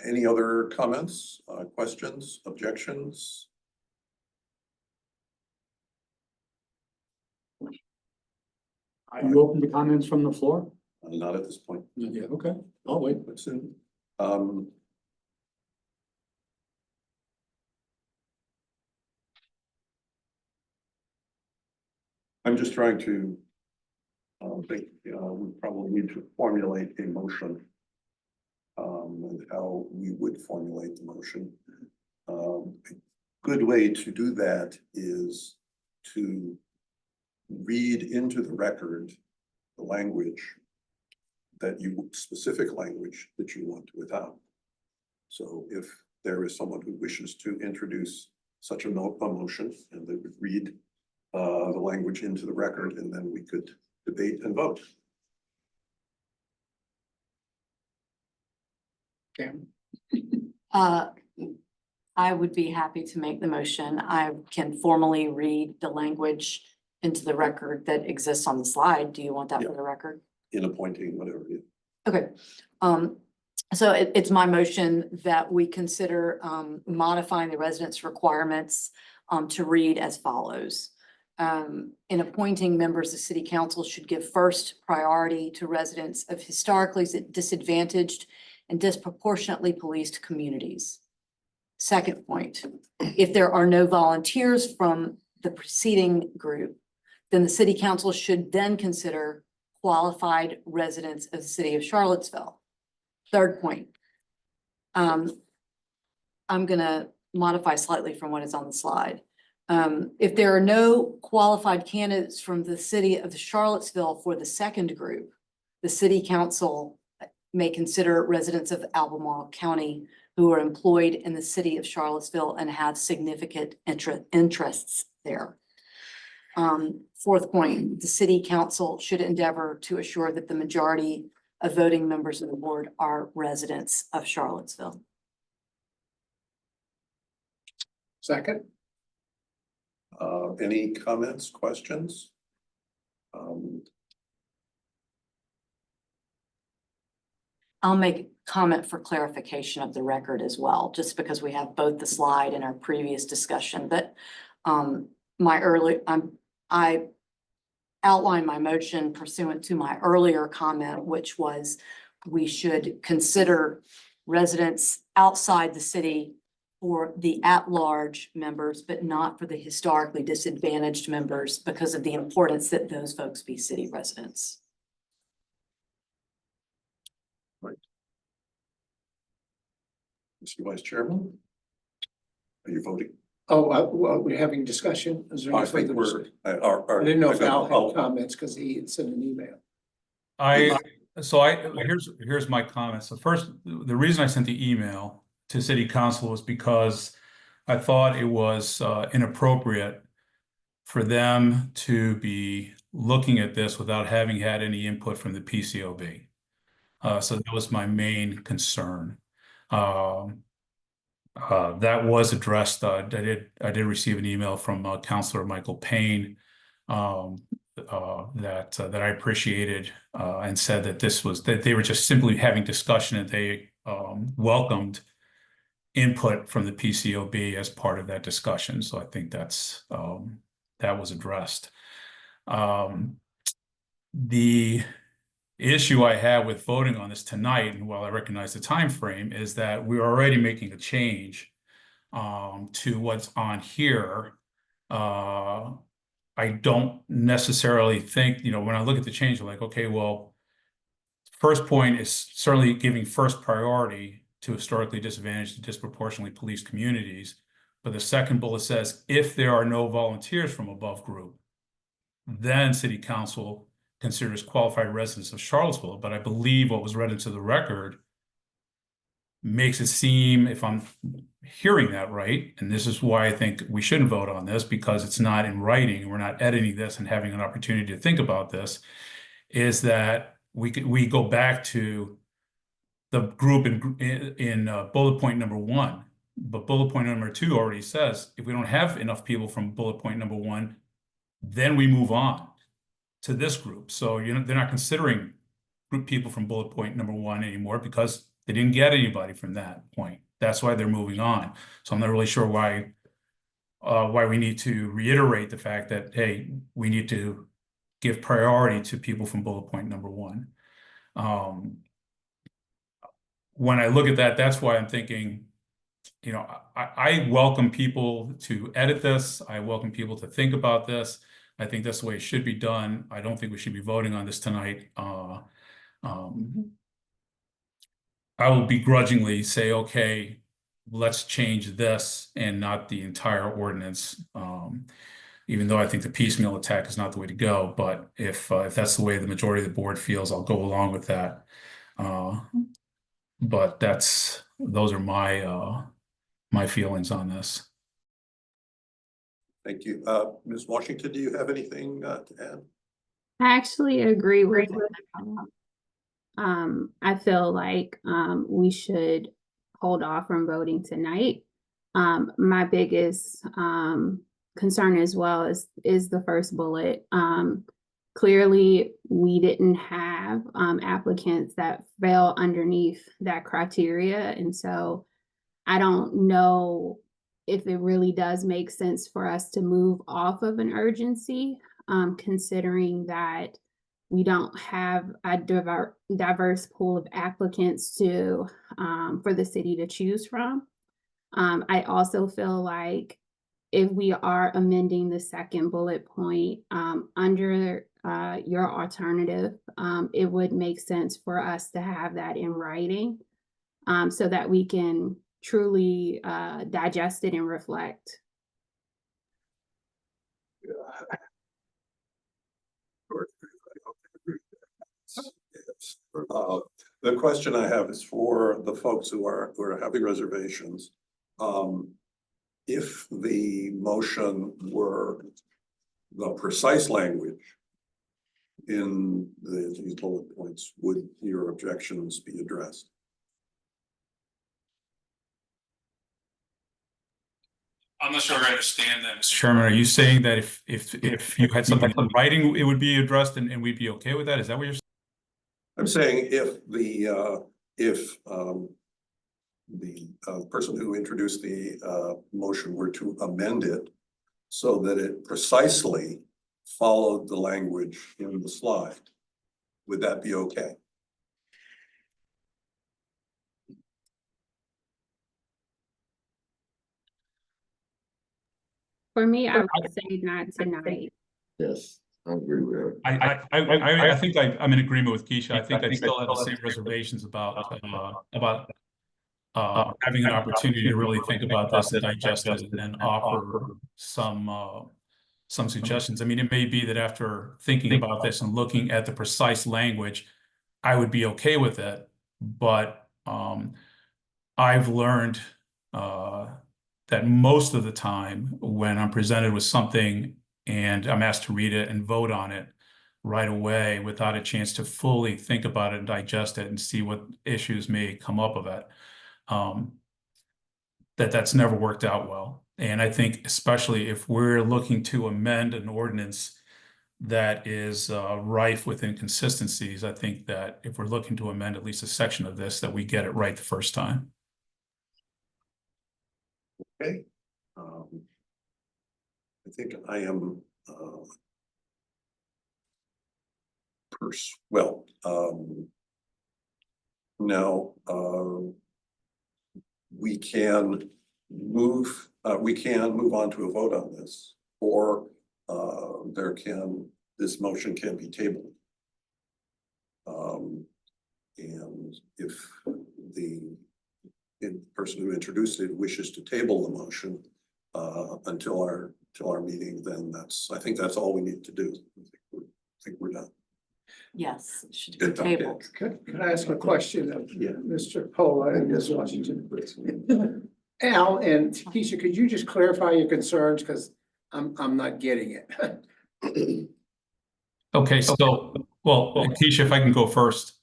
Any other comments, questions, objections? Are you open to comments from the floor? Not at this point. Yeah, okay, I'll wait. But soon. I'm just trying to think, we probably need to formulate a motion. And how we would formulate the motion. A good way to do that is to read into the record the language that you, specific language that you want to adopt. So if there is someone who wishes to introduce such a motion, and they would read the language into the record, and then we could debate and vote. I would be happy to make the motion. I can formally read the language into the record that exists on the slide. Do you want that for the record? In appointing whatever. Okay, so it's my motion that we consider modifying the residence requirements to read as follows. In appointing members, the city council should give first priority to residents of historically disadvantaged and disproportionately policed communities. Second point, if there are no volunteers from the preceding group, then the city council should then consider qualified residents of the city of Charlottesville. Third point, I'm gonna modify slightly from what is on the slide. If there are no qualified candidates from the city of Charlottesville for the second group, the city council may consider residents of Albemarle County who are employed in the city of Charlottesville and have significant interests there. Fourth point, the city council should endeavor to assure that the majority of voting members of the board are residents of Charlottesville. Second, Any comments, questions? I'll make comment for clarification of the record as well, just because we have both the slide and our previous discussion, but I outlined my motion pursuant to my earlier comment, which was we should consider residents outside the city for the at-large members, but not for the historically disadvantaged members because of the importance that those folks be city residents. Mr. Vice Chairman? Are you voting? Oh, well, we're having discussion. Is there any I think further we're, discussion? I I didn't know if Al I'll- had comments because he had sent an email. Here's my comments. So first, the reason I sent the email to city council was because I thought it was inappropriate for them to be looking at this without having had any input from the PCOB. So that was my main concern. That was addressed. I did receive an email from Councilor Michael Payne that I appreciated and said that that they were just simply having discussion and they welcomed input from the PCOB as part of that discussion. So I think that was addressed. The issue I have with voting on this tonight, and while I recognize the time frame, is that we're already making a change to what's on here. I don't necessarily think, when I look at the change, I'm like, okay, well, first point is certainly giving first priority to historically disadvantaged and disproportionately policed communities. But the second bullet says, if there are no volunteers from above group, then city council considers qualified residents of Charlottesville. But I believe what was read into the record makes it seem, if I'm hearing that right, and this is why I think we shouldn't vote on this, because it's not in writing, we're not editing this and having an opportunity to think about this, is that we go back to the group in bullet point number 1. But bullet point number 2 already says, if we don't have enough people from bullet point number 1, then we move on to this group. So they're not considering group people from bullet point number 1 anymore because they didn't get anybody from that point. That's why they're moving on. So I'm not really sure why we need to reiterate the fact that, hey, we need to give priority to people from bullet point number 1. When I look at that, that's why I'm thinking, I welcome people to edit this. I welcome people to think about this. I think that's the way it should be done. I don't think we should be voting on this tonight. I will begrudgingly say, okay, let's change this and not the entire ordinance. Even though I think the piecemeal attack is not the way to go, but if that's the way the majority of the board feels, I'll go along with that. But those are my feelings on this. Thank you. Ms. Washington, do you have anything to add? I actually agree with I feel like we should hold off from voting tonight. My biggest concern as well is the first bullet. Clearly, we didn't have applicants that fell underneath that criteria. And so I don't know if it really does make sense for us to move off of an urgency, considering that we don't have a diverse pool of applicants for the city to choose from. I also feel like if we are amending the second bullet point under your alternative, it would make sense for us to have that in writing so that we can truly digest it and reflect. The question I have is for the folks who are having reservations. If the motion were the precise language in these bullet points, would your objections be addressed? I'm not sure I understand that, Mr. Chairman. Are you saying that if you had something in writing, it would be addressed and we'd be okay with that? Is that what you're saying? I'm saying if the if the person who introduced the motion were to amend it so that it precisely followed the language in the slide, would that be okay? For me, I would say not tonight. Yes, I agree with her. I think I'm in agreement with Keisha. I think I still have the same reservations about having an opportunity to really think about this and digest it and then offer some suggestions. I mean, it may be that after thinking about this and looking at the precise language, I would be okay with it, but I've learned that most of the time when I'm presented with something and I'm asked to read it and vote on it right away without a chance to fully think about it and digest it and see what issues may come up of it, that's never worked out well. And I think especially if we're looking to amend an ordinance that is rife with inconsistencies, I think that if we're looking to amend at least a section of this, that we get it right the first time. Okay. I think I am now we can move on to a vote on this, or this motion can be tabled. And if the person who introduced it wishes to table the motion until our meeting, then I think that's all we need to do. I think we're done. Yes, it should be Good talk, tabled. Could I ask a question of Yeah. Mr. Pola and Ms. Washington? Al and Keisha, could you just clarify your concerns? Because I'm not getting it. Okay, so, well, Keisha, if I can go first.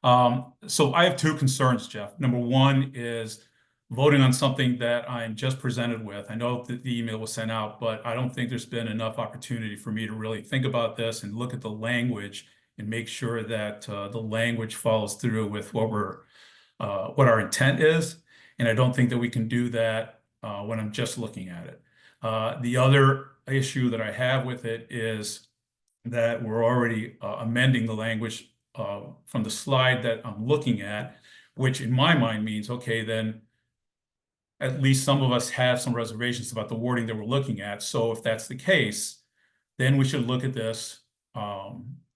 So I have two concerns, Jeff. Number one is voting on something that I'm just presented with. I know that the email was sent out, but I don't think there's been enough opportunity for me to really think about this and look at the language and make sure that the language follows through with what our intent is. And I don't think that we can do that when I'm just looking at it. The other issue that I have with it is that we're already amending the language from the slide that I'm looking at, which in my mind means, okay, then at least some of us have some reservations about the wording that we're looking at. So if that's the case, then we should look at this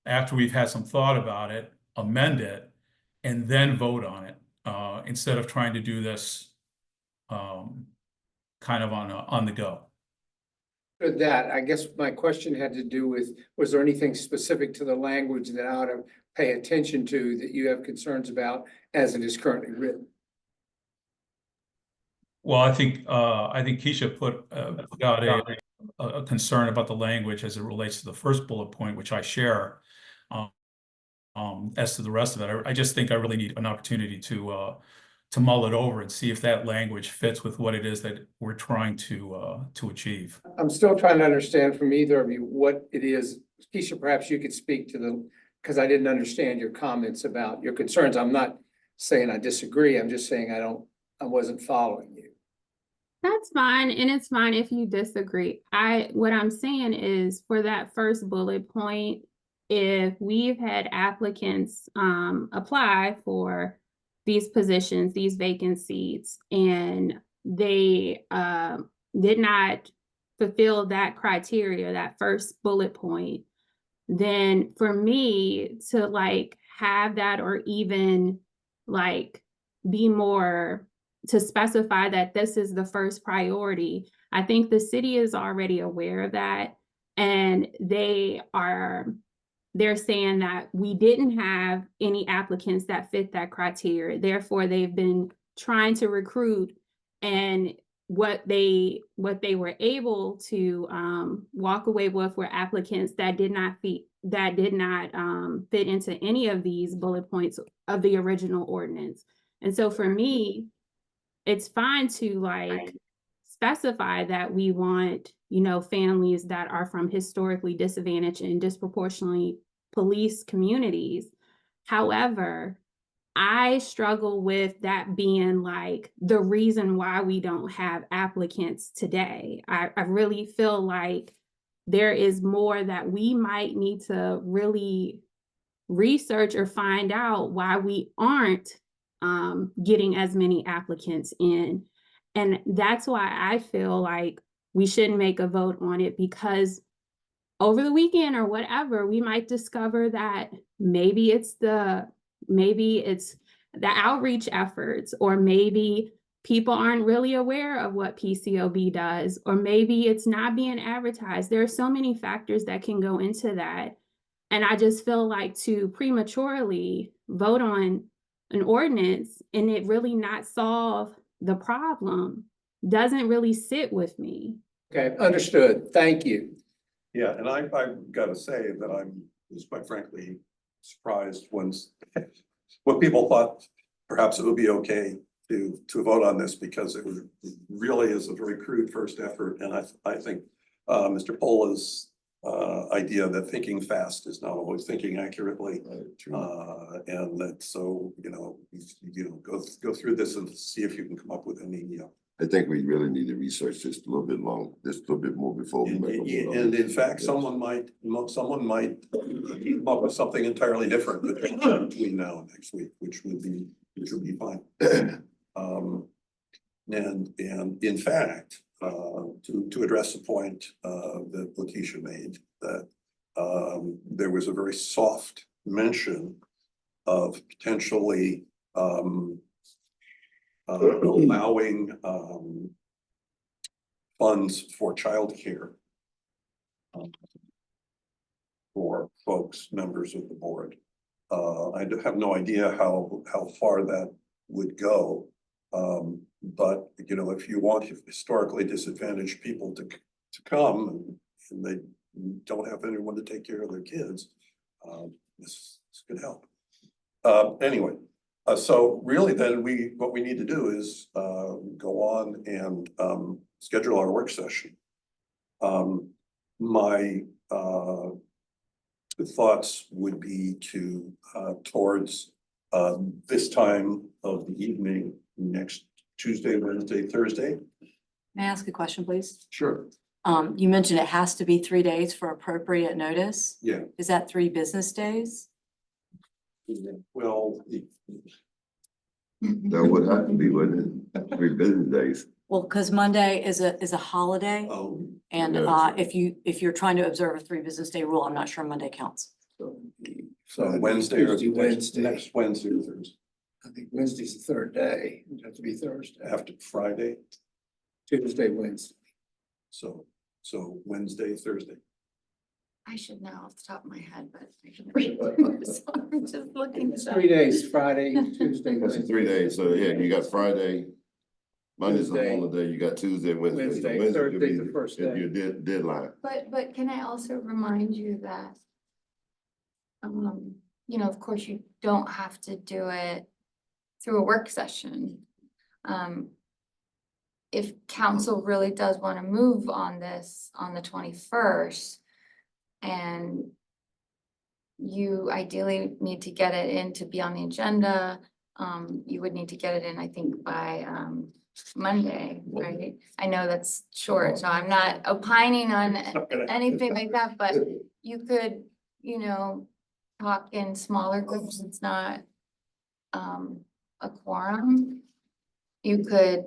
after we've had some thought about it, amend it, and then vote on it instead of trying to do this kind of on the go. With that, I guess my question had to do with, was there anything specific to the language that I ought to pay attention to that you have concerns about as it is currently written? Well, I think Keisha put out a concern about the language as it relates to the first bullet point, which I share. As to the rest of it, I just think I really need an opportunity to mull it over and see if that language fits with what it is that we're trying to achieve. I'm still trying to understand from either of you what it is. Keisha, perhaps you could speak to because I didn't understand your comments about your concerns. I'm not saying I disagree. I'm just saying I wasn't following you. That's fine, and it's fine if you disagree. What I'm saying is for that first bullet point, if we've had applicants apply for these positions, these vacant seats, and they did not fulfill that criteria, that first bullet point, then for me to like have that or even like be more to specify that this is the first priority, I think the city is already aware of that, and they're saying that we didn't have any applicants that fit that criteria. Therefore, they've been trying to recruit, and what they were able to walk away with were applicants that did not fit into any of these bullet points of the original ordinance. And so for me, it's fine to like specify that we want, families that are from historically disadvantaged and disproportionately policed communities. However, I struggle with that being like the reason why we don't have applicants today. I really feel like there is more that we might need to really research or find out why we aren't getting as many applicants in. And that's why I feel like we shouldn't make a vote on it, because over the weekend or whatever, we might discover that maybe it's the outreach efforts, or maybe people aren't really aware of what PCOB does, or maybe it's not being advertised. There are so many factors that can go into that. And I just feel like to prematurely vote on an ordinance and it really not solve the problem doesn't really sit with me. Okay, understood. Thank you. Yeah, and I've gotta say that was quite frankly surprised when people thought perhaps it would be okay to vote on this, because it really is a very crude first effort. And I think Mr. Pola's idea that thinking fast is not always thinking accurately. And that, so, go through this and see if you can come up with any, I think we really need to research just a little bit long, just a little bit more before we make a vote on and it. in fact, someone might come up with something entirely different between now and next week, which would be fine. And in fact, to address the point that Lakeisha made, that there was a very soft mention of potentially allowing funds for childcare for folks, members of the board. I have no idea how far that would go. But if you want historically disadvantaged people to come and they don't have anyone to take care of their kids, this could help. Anyway, so really then what we need to do is go on and schedule our work session. My thoughts would be to towards this time of the evening, next Tuesday, Wednesday, Thursday. May I ask a question, please? Sure. You mentioned it has to be 3 days for appropriate notice. Yeah, Is that 3 business days? well, That would have to be within 3 business days. Well, because Monday is a holiday, and Yeah. if you're trying to observe a 3 business day rule, I'm not sure Monday counts. so Wednesday or Wednesday. next Wednesday or Thursday, I think Wednesday's the third day. It'd have to be Thursday, after Friday, Tuesday, Wednesday. so Wednesday, Thursday. I should know off the top of my head, but I can remember, so I'm just looking. It's 3 days, Friday, Tuesday, That's Wednesday. 3 days, so yeah, you got Friday, Monday's a Tuesday. holiday, you got Tuesday, Wednesday. So Wednesday, could Thursday's be the first your day. deadline. But can I also remind you that, of course, you don't have to do it through a work session. If council really does want to move on this on the 21st, and you ideally need to get it in to be on the agenda, you would need to get it in, I think, by Monday, right? I know that's short, so I'm not opining on anything like that, but you could, talk in smaller groups. It's not a quorum. You could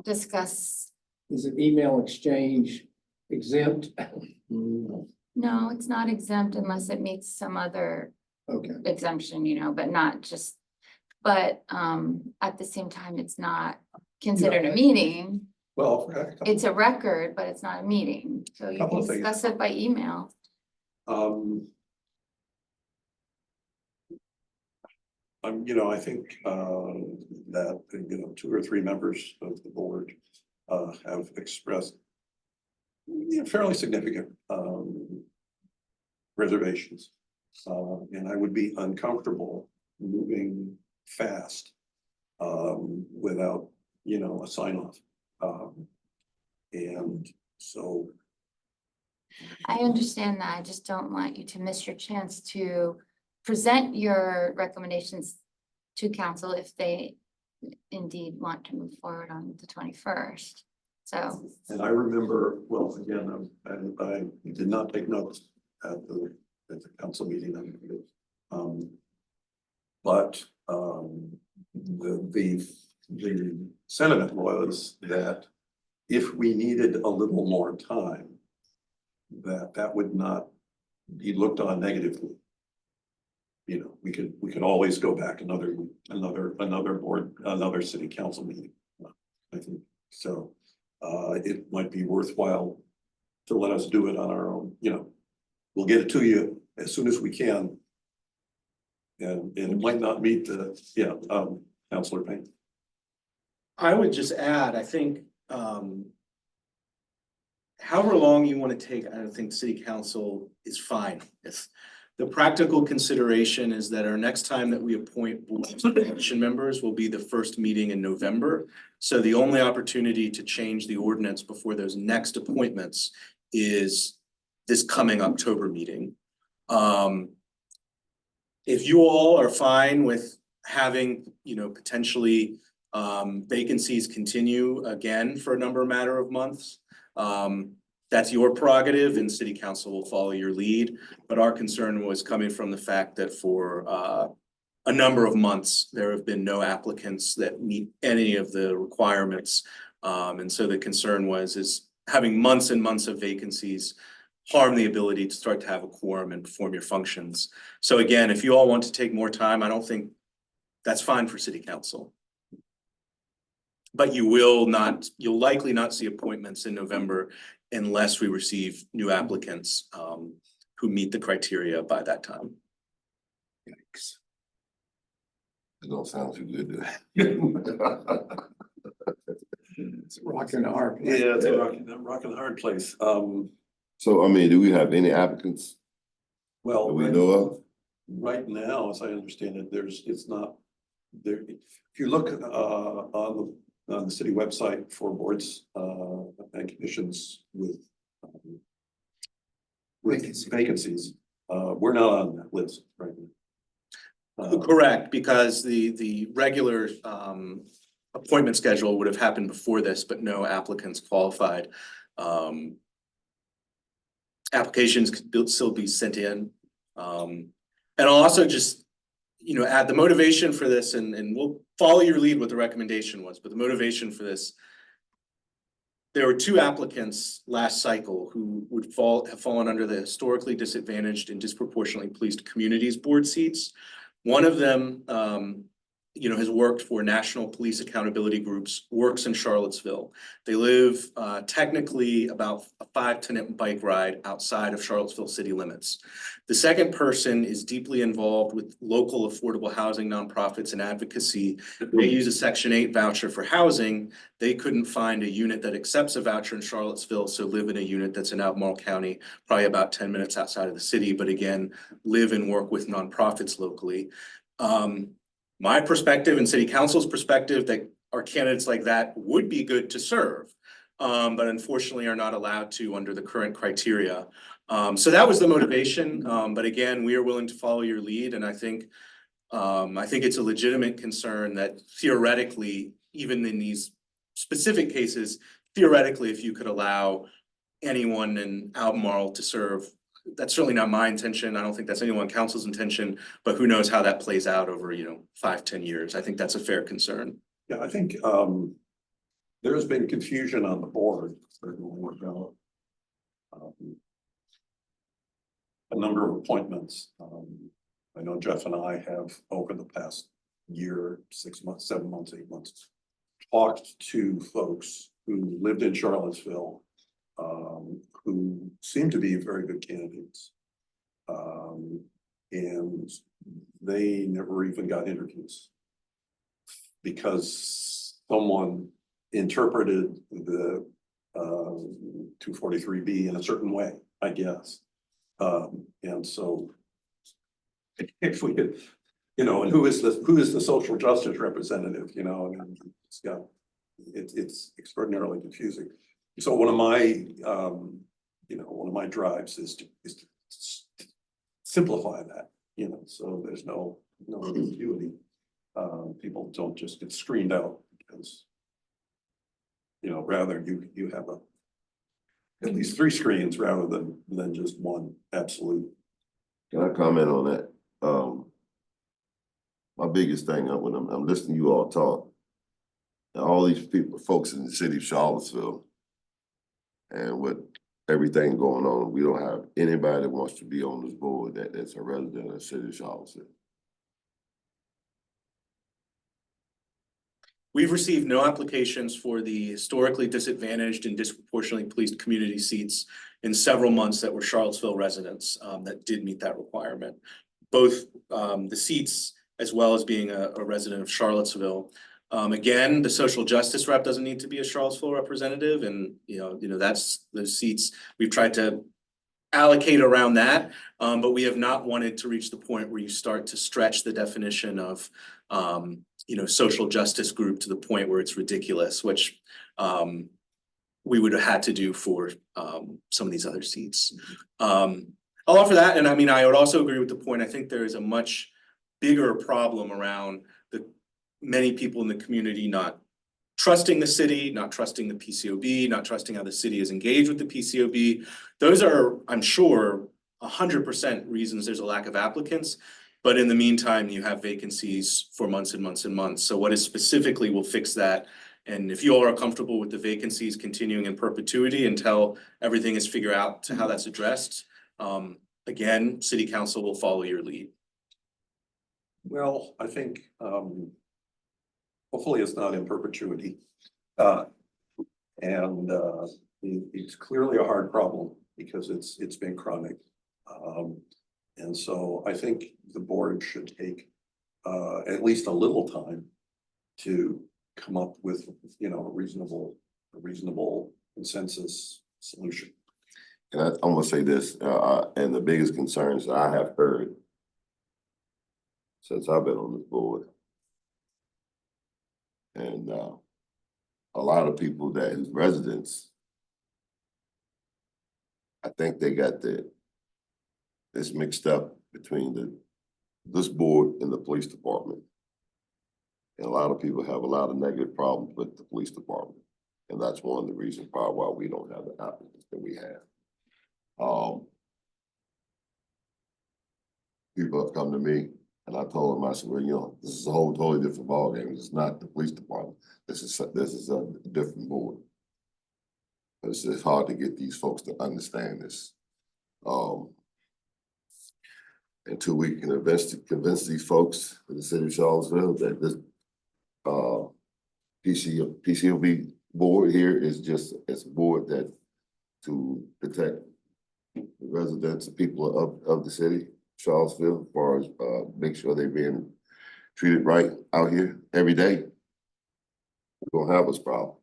discuss. Is an email exchange exempt? No, it's not exempt unless it meets some other Okay. exemption, but not just, but at the same time, it's not considered a meeting. Well, It's a record, but it's not a meeting, so you Couple can of things. discuss it by email. I think that 2 or 3 members of the board have expressed fairly significant reservations. And I would be uncomfortable moving fast without, a sign off. And so. I understand that. I just don't want you to miss your chance to present your recommendations to council if they indeed want to move forward on the 21st. So, And I remember, well, again, I did not take notes at the council meeting. But the sentiment was that if we needed a little more time, that would not be looked on negatively. You know, we could always go back another board, another city council meeting. I think so. It might be worthwhile to let us do it on our own. You know, we'll get it to you as soon as we can. And it might not meet the, Councilor Payne. I would just add, I think, however long you want to take, I think city council is fine. If the practical consideration is that our next time that we appoint board election members will be the first meeting in November. So the only opportunity to change the ordinance before those next appointments is this coming October meeting. If you all are fine with having, potentially vacancies continue again for a matter of months, that's your prerogative and city council will follow your lead. But our concern was coming from the fact that for a number of months, there have been no applicants that meet any of the requirements. And so the concern is having months and months of vacancies harm the ability to start to have a quorum and perform your functions. So again, if you all want to take more time, I don't think that's fine for city council. But you'll likely not see appointments in November unless we receive new applicants who meet the criteria by that time. Yikes. It don't sound too good, do It's a rock and a hard. Yeah, it's a rock and a hard place. So, I mean, do we have any applicants Well, that we know of? right now, as I understand it, it's not there. If you look on the city website for boards and commissions with vacancies, we're not on that list right now. Correct, because the regular appointment schedule would have happened before this, but no applicants qualified. Applications could still be sent in. And I'll also just, add the motivation for this and we'll follow your lead what the recommendation was, but the motivation for this. There were 2 applicants last cycle who would have fallen under the historically disadvantaged and disproportionately policed communities board seats. One of them, has worked for national police accountability groups, works in Charlottesville. They live technically about a 5-minute bike ride outside of Charlottesville city limits. The second person is deeply involved with local affordable housing nonprofits and advocacy. They use a Section 8 voucher for housing. They couldn't find a unit that accepts a voucher in Charlottesville, so live in a unit that's in Albemarle County, probably about 10 minutes outside of the city, but again, live and work with nonprofits locally. My perspective and city council's perspective that our candidates like that would be good to serve, but unfortunately are not allowed to under the current criteria. So that was the motivation. But again, we are willing to follow your lead. And I think it's a legitimate concern that theoretically, even in these specific cases, theoretically, if you could allow anyone in Albemarle to serve, that's certainly not my intention. I don't think that's anyone on council's intention, but who knows how that plays out over, 5-10 years. I think that's a fair concern. Yeah, I think there's been confusion on the board about a number of appointments. I know Jeff and I have over the past year, 6 months, 7 months, 8 months, talked to folks who lived in Charlottesville, who seem to be very good candidates. And they never even got interviews because someone interpreted the 243B in a certain way, I guess. And so if we could, and who is the social justice representative, and it's extraordinarily confusing. So one of my drives is to simplify that, so there's no ambiguity. people don't just get screened out because, rather you have at least 3 screens rather than just one absolute. Can I comment on that? My biggest thing when I'm listening to you all talk, and all these folks in the city of Charlottesville, and with everything going on, we don't have anybody that wants to be on this board that's a resident of the city of Charlottesville. We've received no applications for the historically disadvantaged and disproportionately policed community seats in several months that were Charlottesville residents that did meet that requirement. Both the seats as well as being a resident of Charlottesville. Again, the social justice rep doesn't need to be a Charlottesville representative, and that's those seats we've tried to allocate around that, but we have not wanted to reach the point where you start to stretch the definition of social justice group to the point where it's ridiculous, which we would have had to do for some of these other seats. I'll offer that, and I mean, I would also agree with the point. I think there is a much bigger problem around the many people in the community not trusting the city, not trusting the PCOB, not trusting how the city is engaged with the PCOB. Those are, I'm sure, 100% reasons there's a lack of applicants. But in the meantime, you have vacancies for months and months and months. So what is specifically will fix that? And if you all are comfortable with the vacancies continuing in perpetuity until everything is figured out to how that's addressed, again, city council will follow your lead. Well, I think hopefully it's not in perpetuity. It's clearly a hard problem because it's been chronic. And so I think the board should take at least a little time to come up with, a reasonable consensus solution. And I'm gonna say this, and the biggest concerns that I have heard since I've been on this board, and a lot of people that is residents, I think they got it's mixed up between this board and the police department. And a lot of people have a lot of negative problems with the police department. And that's one of the reasons probably why we don't have the applicants that we have. People have come to me and I told them, I said, well, this is a whole totally different ballgame. It's not the police department. This is a different board. It's hard to get these folks to understand this. Until we can convince these folks in the city of Charlottesville that this PCOB board here is just it's a board that to protect the residents and people of the city, Charlottesville, as far as make sure they're being treated right out here every day. We don't have this problem.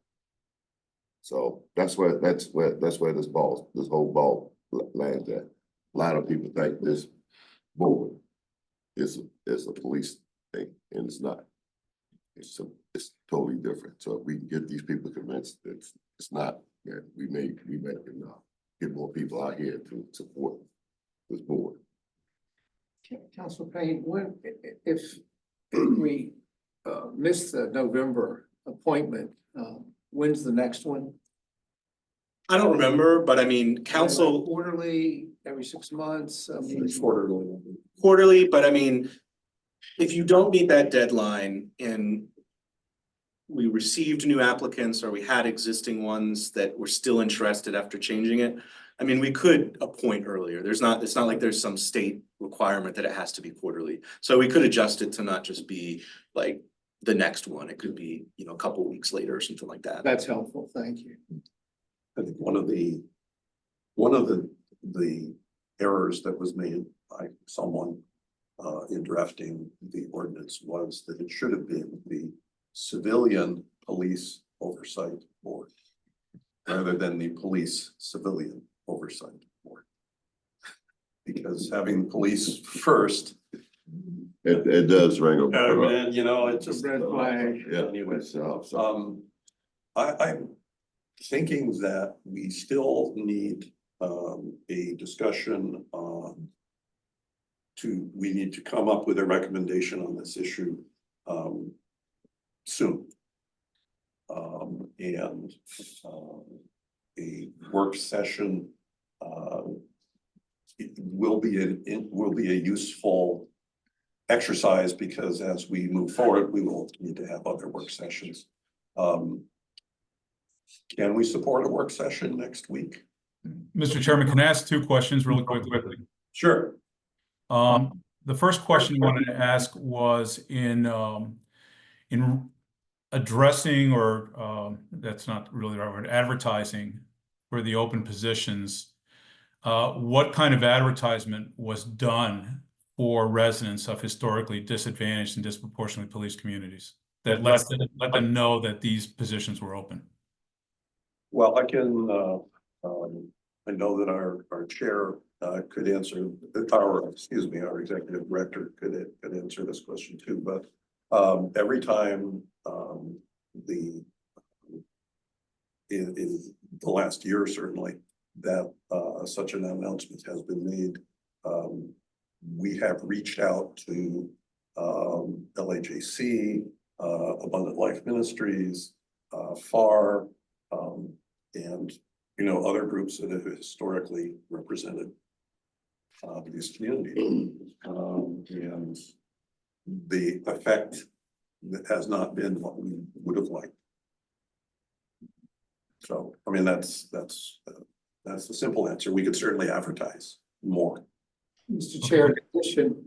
So that's where this whole ball lands at. A lot of people think this board is a police thing, and it's not. It's totally different. So if we can get these people convinced that it's not, that we can get more people out here to support this board. Councilor Payne, if we miss the November appointment, when's the next one? I don't remember, but I mean, council Quarterly, every 6 months? quarterly, but I mean, if you don't meet that deadline and we received new applicants or we had existing ones that were still interested after changing it, I mean, we could appoint earlier. It's not like there's some state requirement that it has to be quarterly. So we could adjust it to not just be like the next one. It could be, a couple weeks later or something like that. That's helpful. Thank you. I think one of the errors that was made by someone in drafting the ordinance was that it should have been the Civilian Police Oversight Board rather than the Police Civilian Oversight Board. Because having police first, It does ring a bell. and it's just Red flag. Yeah. Anyway, So I'm thinking that we still need a discussion on we need to come up with a recommendation on this issue soon. And a work session it will be a useful exercise, because as we move forward, we will need to have other work sessions. Can we support a work session next week? Mr. Chairman, can I ask two questions really quickly? Sure. The first question I wanted to ask was in addressing, or that's not really the right word, advertising for the open positions. What kind of advertisement was done for residents of historically disadvantaged and disproportionately policed communities that let them know that these positions were open? Well, I can, I know that our chair could answer, our executive director could answer this question too, but every time in the last year, certainly, that such an announcement has been made, we have reached out to LAJC, Abundant Life Ministries, FAR, and other groups that have historically represented these communities, and the effect that has not been what we would have liked. So, I mean, that's the simple answer. We could certainly advertise more. Mr. Chair, in addition,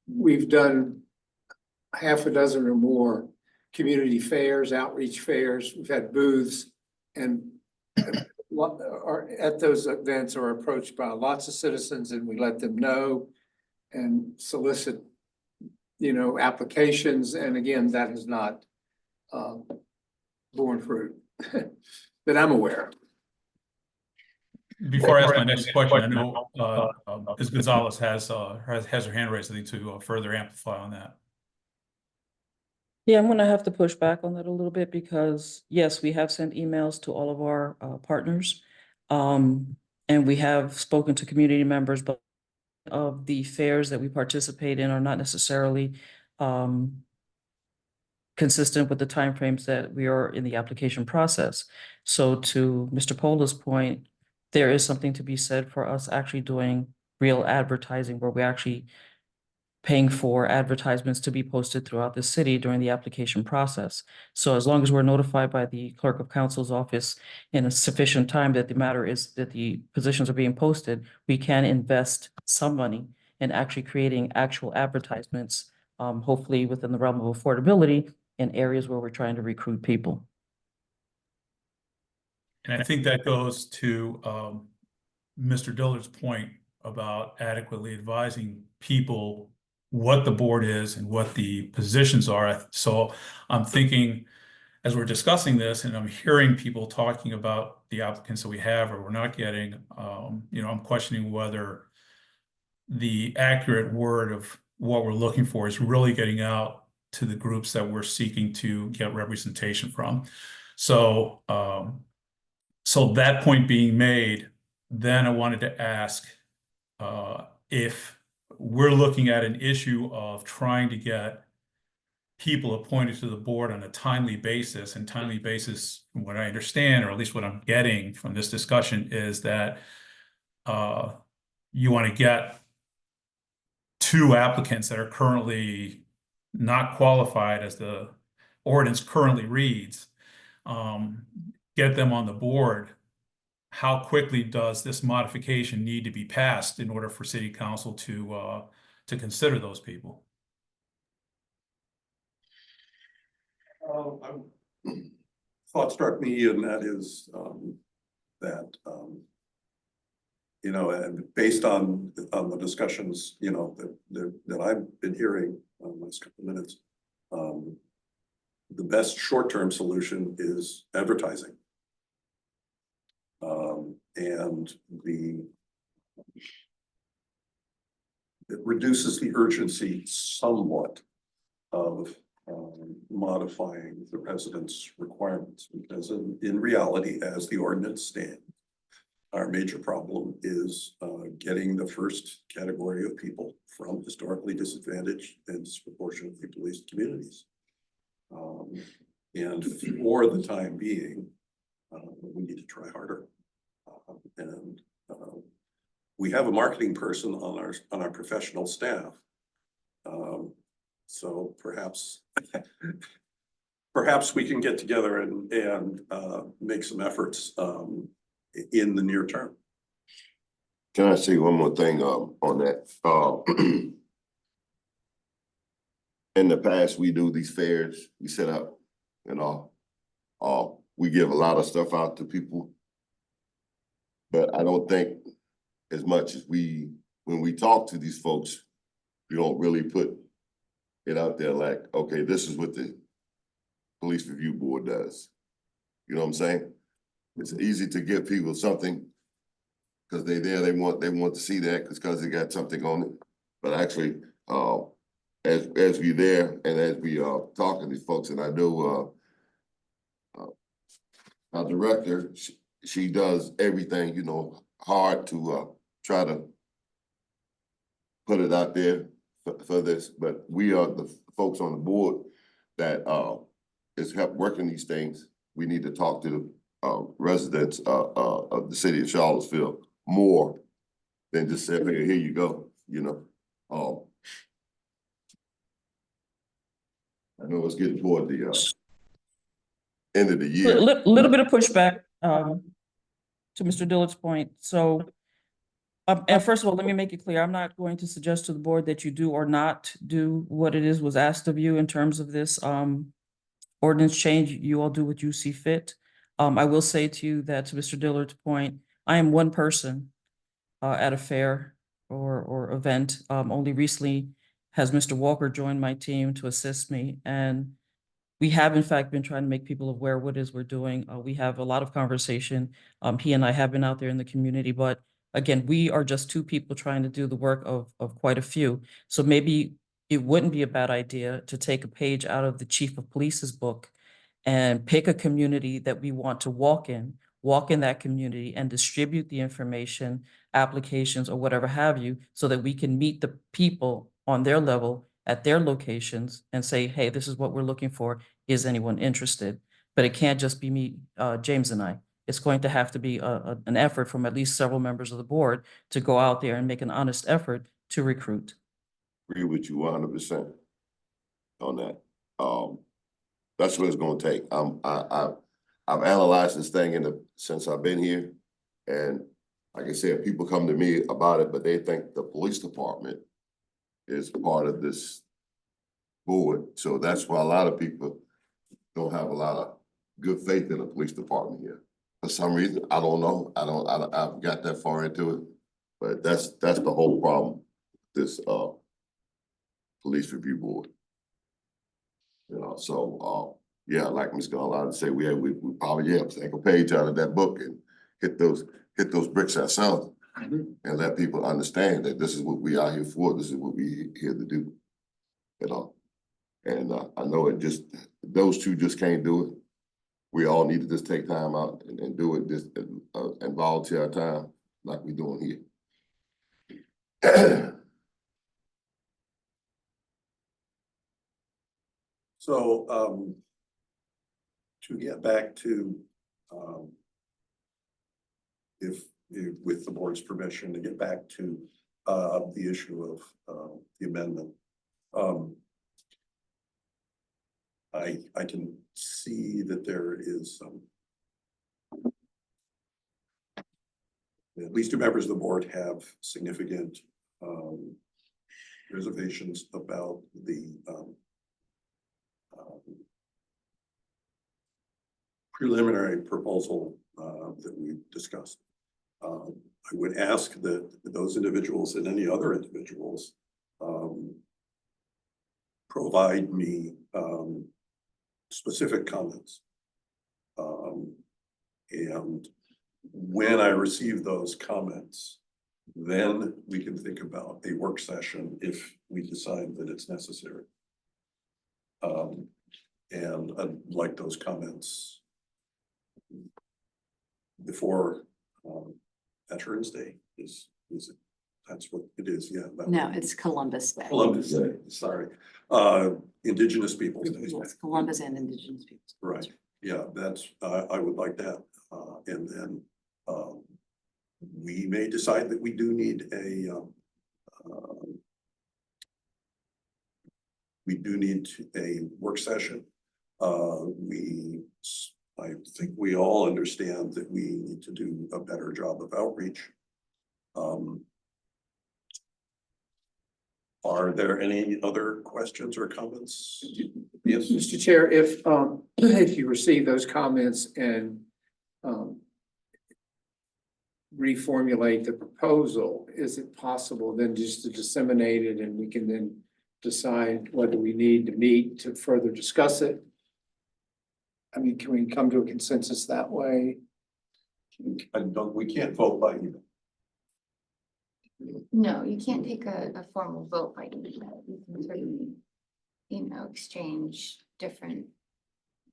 we've done half a dozen or more community fairs, outreach fairs. We've had booths, and at those events are approached by lots of citizens, and we let them know and solicit, applications. And again, that has not borne fruit that I'm aware of. Before I ask my next question, I know Ms. Gonzalez has her hand raised, I think, to further amplify on that. Yeah, I'm gonna have to push back on that a little bit, because yes, we have sent emails to all of our partners. And we have spoken to community members, but of the fairs that we participate in are not necessarily consistent with the timeframes that we are in the application process. So to Mr. Pola's point, there is something to be said for us actually doing real advertising, where we're actually paying for advertisements to be posted throughout the city during the application process. So as long as we're notified by the clerk of council's office in a sufficient time that the positions are being posted, we can invest some money in actually creating actual advertisements, hopefully within the realm of affordability in areas where we're trying to recruit people. And I think that goes to Mr. Dillard's point about adequately advising people what the board is and what the positions are. So I'm thinking, as we're discussing this, and I'm hearing people talking about the applicants that we have or we're not getting, I'm questioning whether the accurate word of what we're looking for is really getting out to the groups that we're seeking to get representation from. So, so that point being made, then I wanted to ask if we're looking at an issue of trying to get people appointed to the board on a timely basis, and timely basis, from what I understand, or at least what I'm getting from this discussion, is that you want to get 2 applicants that are currently not qualified as the ordinance currently reads, get them on the board. How quickly does this modification need to be passed in order for city council to consider those people? Thought struck me, and that is that and based on the discussions that I've been hearing in the last couple of minutes, the best short-term solution is advertising. And it reduces the urgency somewhat of modifying the residents' requirements, because in reality, as the ordinance stands, our major problem is getting the first category of people from historically disadvantaged and disproportionately policed communities. And for the time being, we need to try harder. And we have a marketing person on our professional staff. So perhaps perhaps we can get together and make some efforts in the near term. Can I say one more thing on that? In the past, we do these fairs, we set up, you know, we give a lot of stuff out to people. But I don't think as much as when we talk to these folks, we don't really put it out there like, okay, this is what the Police Review Board does. You know what I'm saying? It's easy to give people something because they're there, they want to see that because they got something on it. But actually, as we there and as we talking to these folks, and I know our director, she does everything, you know, hard to try to put it out there for this. But we are the folks on the board that is help working these things. We need to talk to the residents of the city of Charlottesville more than just say, hey, here you go, you know. I know it's getting toward the end of the year. Little bit of pushback to Mr. Dillard's point. So, and first of all, let me make it clear, I'm not going to suggest to the board that you do or not do what it was asked of you in terms of this ordinance change. You all do what you see fit. I will say to you that, to Mr. Dillard's point, I am one person at a fair or event. Only recently has Mr. Walker joined my team to assist me, and we have in fact been trying to make people aware what it is we're doing. We have a lot of conversation. He and I have been out there in the community, but again, we are just two people trying to do the work of quite a few. So maybe it wouldn't be a bad idea to take a page out of the Chief of Police's book and pick a community that we want to walk in that community and distribute the information, applications, or whatever have you, so that we can meet the people on their level at their locations and say, hey, this is what we're looking for. Is anyone interested? But it can't just be me, James and I. It's going to have to be an effort from at least several members of the board to go out there and make an honest effort to recruit. Agree with you 100% on that. That's what it's gonna take. I've analyzed this thing since I've been here, and like I said, people come to me about it, but they think the police department is part of this board. So that's why a lot of people don't have a lot of good faith in the police department here. For some reason, I don't know. I've got that far into it, but that's the whole problem. This Police Review Board. You know, so yeah, like Ms. Garland said, we probably take a page out of that book and hit those bricks ourselves and let people understand that this is what we are here for. This is what we here to do. You know, and I know those two just can't do it. We all need to just take time out and do it and volunteer our time like we're doing here. So to get back to if with the board's permission, to get back to the issue of the amendment. I can see that there is at least two members of the board have significant reservations about the preliminary proposal that we discussed. I would ask that those individuals and any other individuals provide me specific comments. And when I receive those comments, then we can think about a work session if we decide that it's necessary. And I'd like those comments before Veterans Day is it? That's what it is, yeah. that No, one. it's Columbus Day. Columbus Day, sorry. Indigenous Peoples' Day. Yes, Columbus and Indigenous peoples. Right, yeah, that's, I would like that, and then, we may decide that we do need a work session. I think we all understand that we need to do a better job of outreach. Are there any other questions or comments? Yes, Mr. Chair, if you receive those comments and reformulate the proposal, is it possible then just to disseminate it and we can then decide whether we need to meet to further discuss it? I mean, can we come to a consensus that way? we can't vote by email. No, you can't take a formal vote by email. You can certainly, exchange different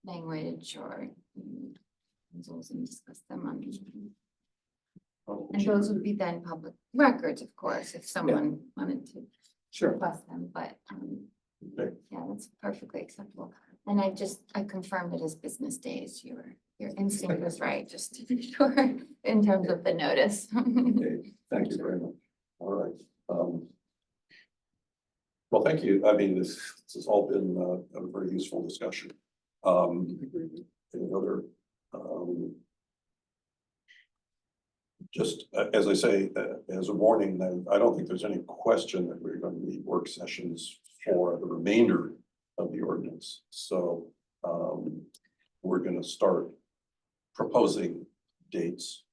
language or proposals and discuss them on. And those would be then public records, of course, if someone wanted to Sure. request them, but Okay. yeah, that's perfectly acceptable. And I confirmed it as business days. Your instinct was right, just to be sure in terms of the notice. Okay, thank you very much. All right. Well, thank you. I mean, this has all been a very useful discussion. Any other, just as I say, as a warning, I don't think there's any question that we're going to need work sessions for the remainder of the ordinance. So we're going to start proposing dates.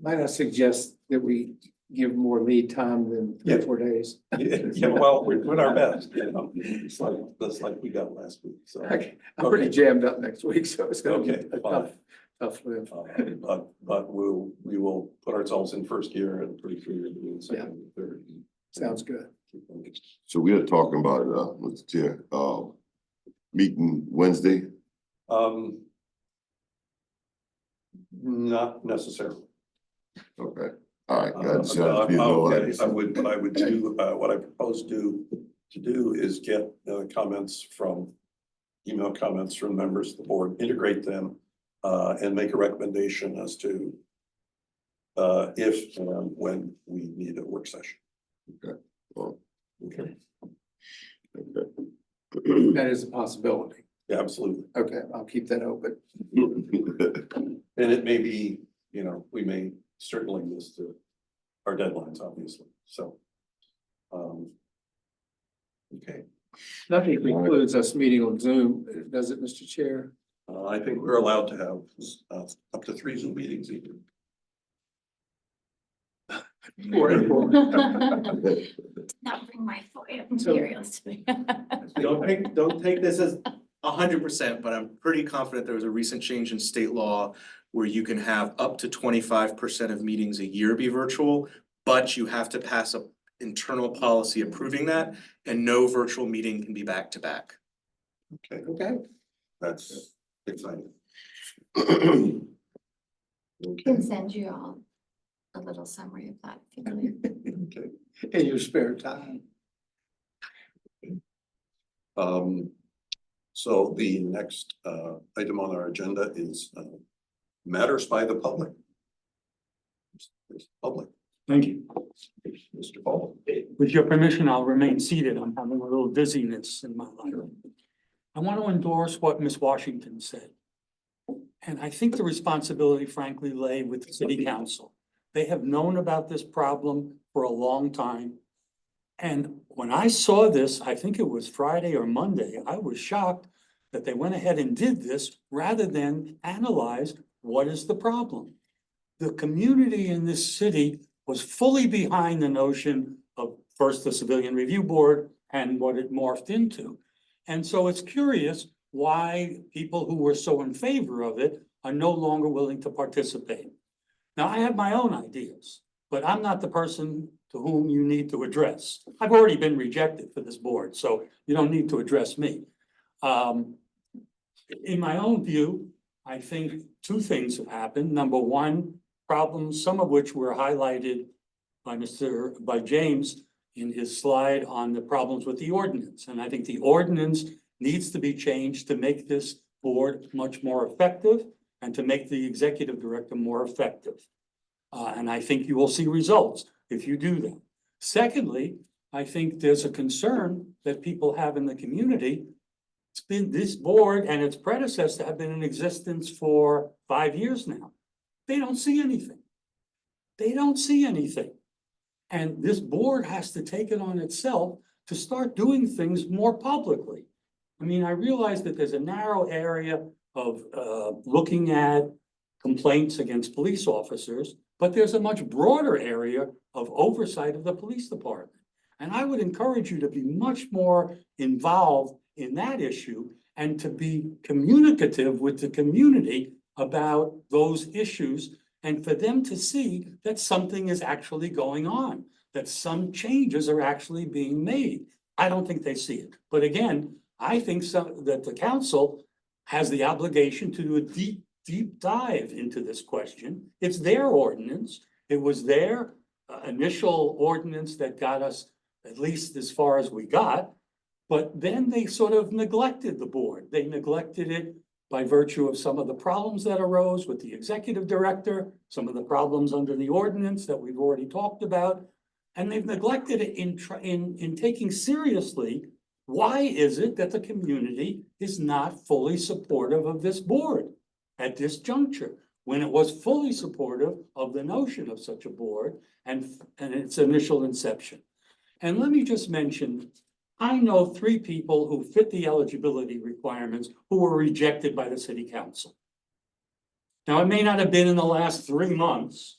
Might I suggest that we give more lead time than 3 or 4 days? Yeah, well, we're doing our best, It's like we got last week, so. Okay, I'm pretty jammed up next week, so it's gonna be Okay, a fine. tough live. But we will put ourselves in first gear and pretty sure you're doing second and third. Sounds good. So we are talking about, Mr. Chair, meeting Wednesday. Not necessarily. Okay, all right. I just wanted to be no Okay, lights. what I would do, what I propose to do is get email comments from members of the board, integrate them, and make a recommendation as to if and when we need a work session. Okay. Well, Okay. okay. That is a possibility. Yeah, absolutely. Okay, I'll keep that open. And it may be, we may certainly miss our deadlines, obviously, so. Okay, Nothing precludes us meeting on Zoom, does it, Mr. Chair? I think we're allowed to have up to 3 Zoom meetings even. Or- Not bring my FOIA materials to me. Don't take this as 100%, but I'm pretty confident there was a recent change in state law where you can have up to 25% of meetings a year be virtual, but you have to pass a internal policy approving that, and no virtual meeting can be back to back. Okay, Okay, that's exciting. Can Okay, send you all a little summary of that. if you'd like. okay. in your spare time. So the next item on our agenda is matters by the public. Public, Thank you. Mr. Paul. With your permission, I'll remain seated. I'm having a little dizziness in my life. I want to endorse what Ms. Washington said. And I think the responsibility frankly lay with the city council. They have known about this problem for a long time. And when I saw this, I think it was Friday or Monday, I was shocked that they went ahead and did this rather than analyze what is the problem. The community in this city was fully behind the notion of first the Civilian Review Board and what it morphed into. And so it's curious why people who were so in favor of it are no longer willing to participate. Now, I have my own ideas, but I'm not the person to whom you need to address. I've already been rejected for this board, so you don't need to address me. In my own view, I think 2 things have happened. Number one, problems, some of which were highlighted by James in his slide on the problems with the ordinance. And I think the ordinance needs to be changed to make this board much more effective and to make the executive director more effective. And I think you will see results if you do that. Secondly, I think there's a concern that people have in the community. It's been this board and its predecessor have been in existence for 5 years now. They don't see anything. They don't see anything. And this board has to take it on itself to start doing things more publicly. I mean, I realize that there's a narrow area of looking at complaints against police officers, but there's a much broader area of oversight of the police department. And I would encourage you to be much more involved in that issue and to be communicative with the community about those issues and for them to see that something is actually going on, that some changes are actually being made. I don't think they see it. But again, I think that the council has the obligation to do a deep dive into this question. It's their ordinance. It was their initial ordinance that got us at least as far as we got. But then they sort of neglected the board. They neglected it by virtue of some of the problems that arose with the executive director, some of the problems under the ordinance that we've already talked about. And they've neglected it in taking seriously, why is it that the community is not fully supportive of this board at this juncture, when it was fully supportive of the notion of such a board and its initial inception? And let me just mention, I know 3 people who fit the eligibility requirements who were rejected by the city council. Now, it may not have been in the last 3 months,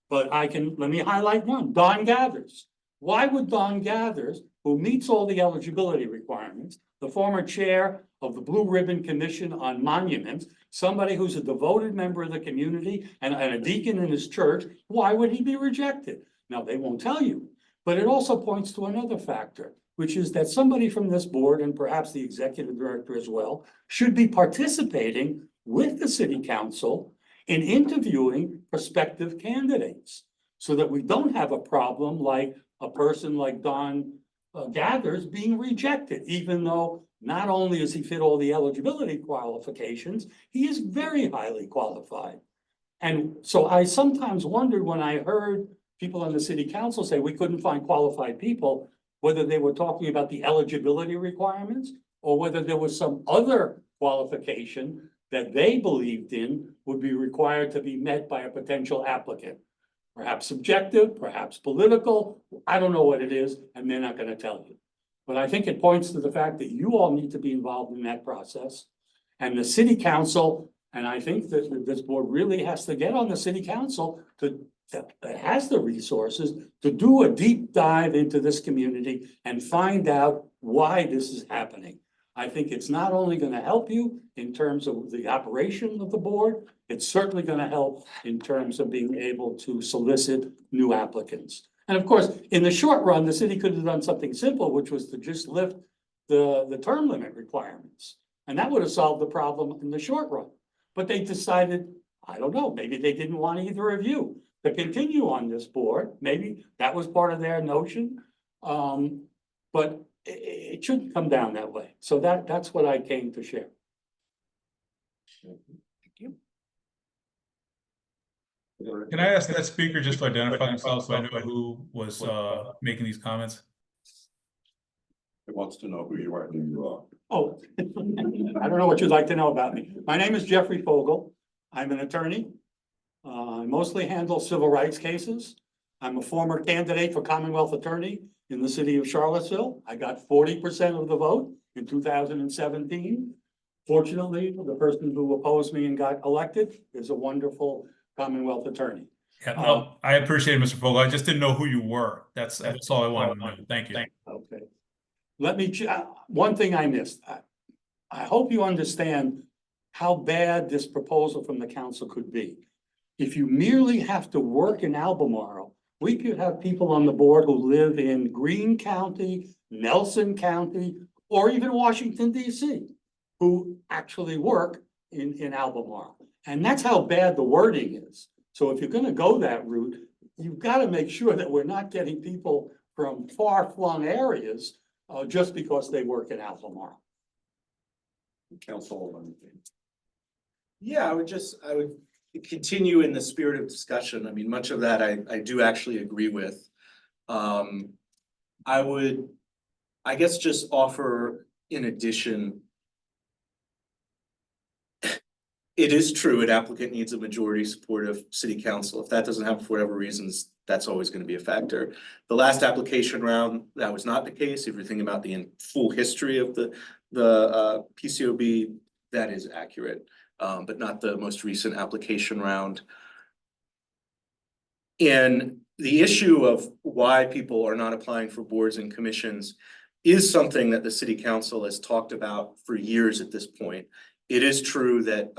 but let me highlight one, Don Gathers. Why would Don Gathers, who meets all the eligibility requirements, the former chair of the Blue Ribbon Commission on Monuments, somebody who's a devoted member of the community and a deacon in his church, why would he be rejected? Now, they won't tell you, but it also points to another factor, which is that somebody from this board, and perhaps the executive director as well, should be participating with the city council in interviewing prospective candidates so that we don't have a problem like a person like Don Gathers being rejected, even though not only does he fit all the eligibility qualifications, he is very highly qualified. And so I sometimes wondered when I heard people on the city council say we couldn't find qualified people, whether they were talking about the eligibility requirements or whether there was some other qualification that they believed in would be required to be met by a potential applicant. Perhaps subjective, perhaps political, I don't know what it is, and they're not going to tell you. But I think it points to the fact that you all need to be involved in that process. And the city council, and I think that this board really has to get on the city council that has the resources to do a deep dive into this community and find out why this is happening. I think it's not only going to help you in terms of the operation of the board, it's certainly going to help in terms of being able to solicit new applicants. And of course, in the short run, the city could have done something simple, which was to just lift the term limit requirements. And that would have solved the problem in the short run. But they decided, I don't know, maybe they didn't want either of you to continue on this board. Maybe that was part of their notion. But it shouldn't come down that way. So that's what I came to share. Thank you. Can I ask that speaker just to identify themselves so I know who was making these comments? It wants to know who you are. Oh, I don't know what you'd like to know about me. My name is Jeffrey Fogel. I'm an attorney. I mostly handle civil rights cases. I'm a former candidate for Commonwealth Attorney in the city of Charlottesville. I got 40% of the vote in 2017. Fortunately, the person who opposed me and got elected is a wonderful Commonwealth Attorney. Yeah, no, I appreciate it, Mr. Fogel. I just didn't know who you were. That's all I wanted to know. Thank you. Okay. Let me, one thing I missed. I hope you understand how bad this proposal from the council could be. If you merely have to work in Albemarle, we could have people on the board who live in Greene County, Nelson County, or even Washington, D.C., who actually work in Albemarle. And that's how bad the wording is. So if you're gonna go that route, you've got to make sure that we're not getting people from far-flung areas just because they work in Albemarle. Councilwoman. Yeah, I would continue in the spirit of discussion. I mean, much of that I do actually agree with. I would, I guess, just offer in addition. It is true, an applicant needs a majority support of city council. If that doesn't happen for whatever reasons, that's always going to be a factor. The last application round, that was not the case. If you're thinking about the full history of the PCOB, that is accurate, but not the most recent application round. And the issue of why people are not applying for boards and commissions is something that the city council has talked about for years at this point. It is true that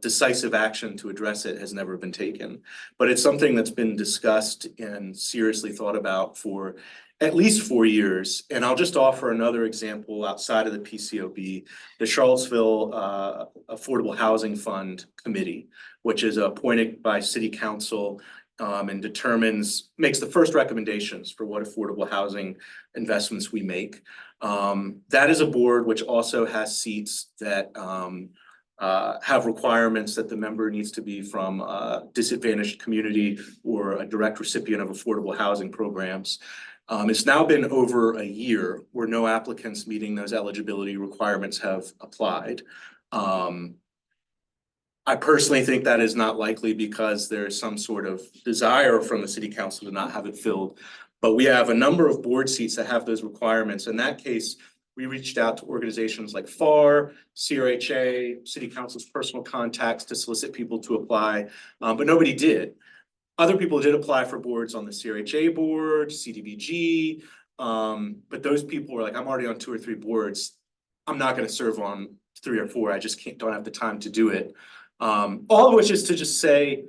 decisive action to address it has never been taken, but it's something that's been discussed and seriously thought about for at least 4 years. And I'll just offer another example outside of the PCOB, the Charlottesville Affordable Housing Fund Committee, which is appointed by city council and makes the first recommendations for what affordable housing investments we make. That is a board which also has seats that have requirements that the member needs to be from a disadvantaged community or a direct recipient of affordable housing programs. It's now been over a year where no applicants meeting those eligibility requirements have applied. I personally think that is not likely because there is some sort of desire from the city council to not have it filled. But we have a number of board seats that have those requirements. In that case, we reached out to organizations like FAR, CRHA, city council's personal contacts to solicit people to apply, but nobody did. Other people did apply for boards on the CRHA board, CDBG, but those people were like, I'm already on 2 or 3 boards. I'm not going to serve on 3 or 4. I just don't have the time to do it. All of which is to just say,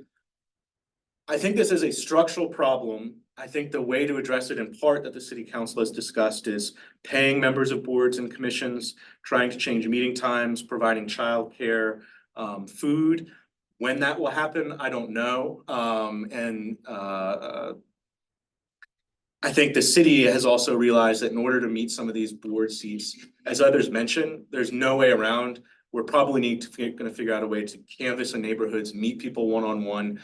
I think this is a structural problem. I think the way to address it in part that the city council has discussed is paying members of boards and commissions, trying to change meeting times, providing childcare, food. When that will happen, I don't know. I think the city has also realized that in order to meet some of these board seats, as others mentioned, there's no way around. We're probably gonna figure out a way to canvass in neighborhoods, meet people one-on-one,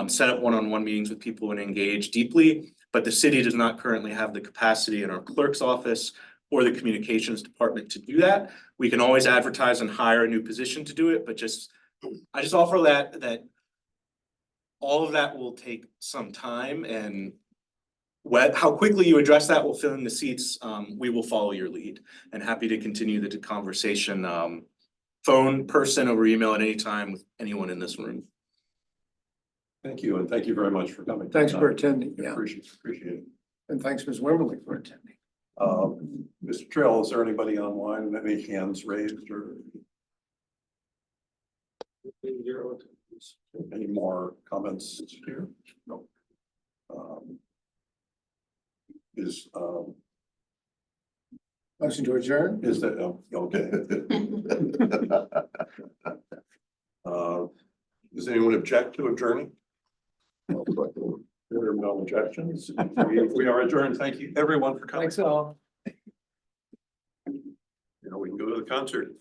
set up one-on-one meetings with people and engage deeply. But the city does not currently have the capacity in our clerk's office or the communications department to do that. We can always advertise and hire a new position to do it, but I just offer that all of that will take some time, and how quickly you address that will fill in the seats. We will follow your lead and happy to continue the conversation. Phone, person, over email at any time with anyone in this room. Thank you, and thank you very much for coming. Thanks for attending, yeah, Appreciate it. and thanks, Ms. Wimberly, for attending. Mr. Trail, is there anybody online, any hands raised or? Any more comments here? No. Motion to adjourn? Is that, okay. Does anyone object to adjourning? There are no objections. We are adjourned. Thank you, everyone, for coming. Thanks all. We can go to the concert.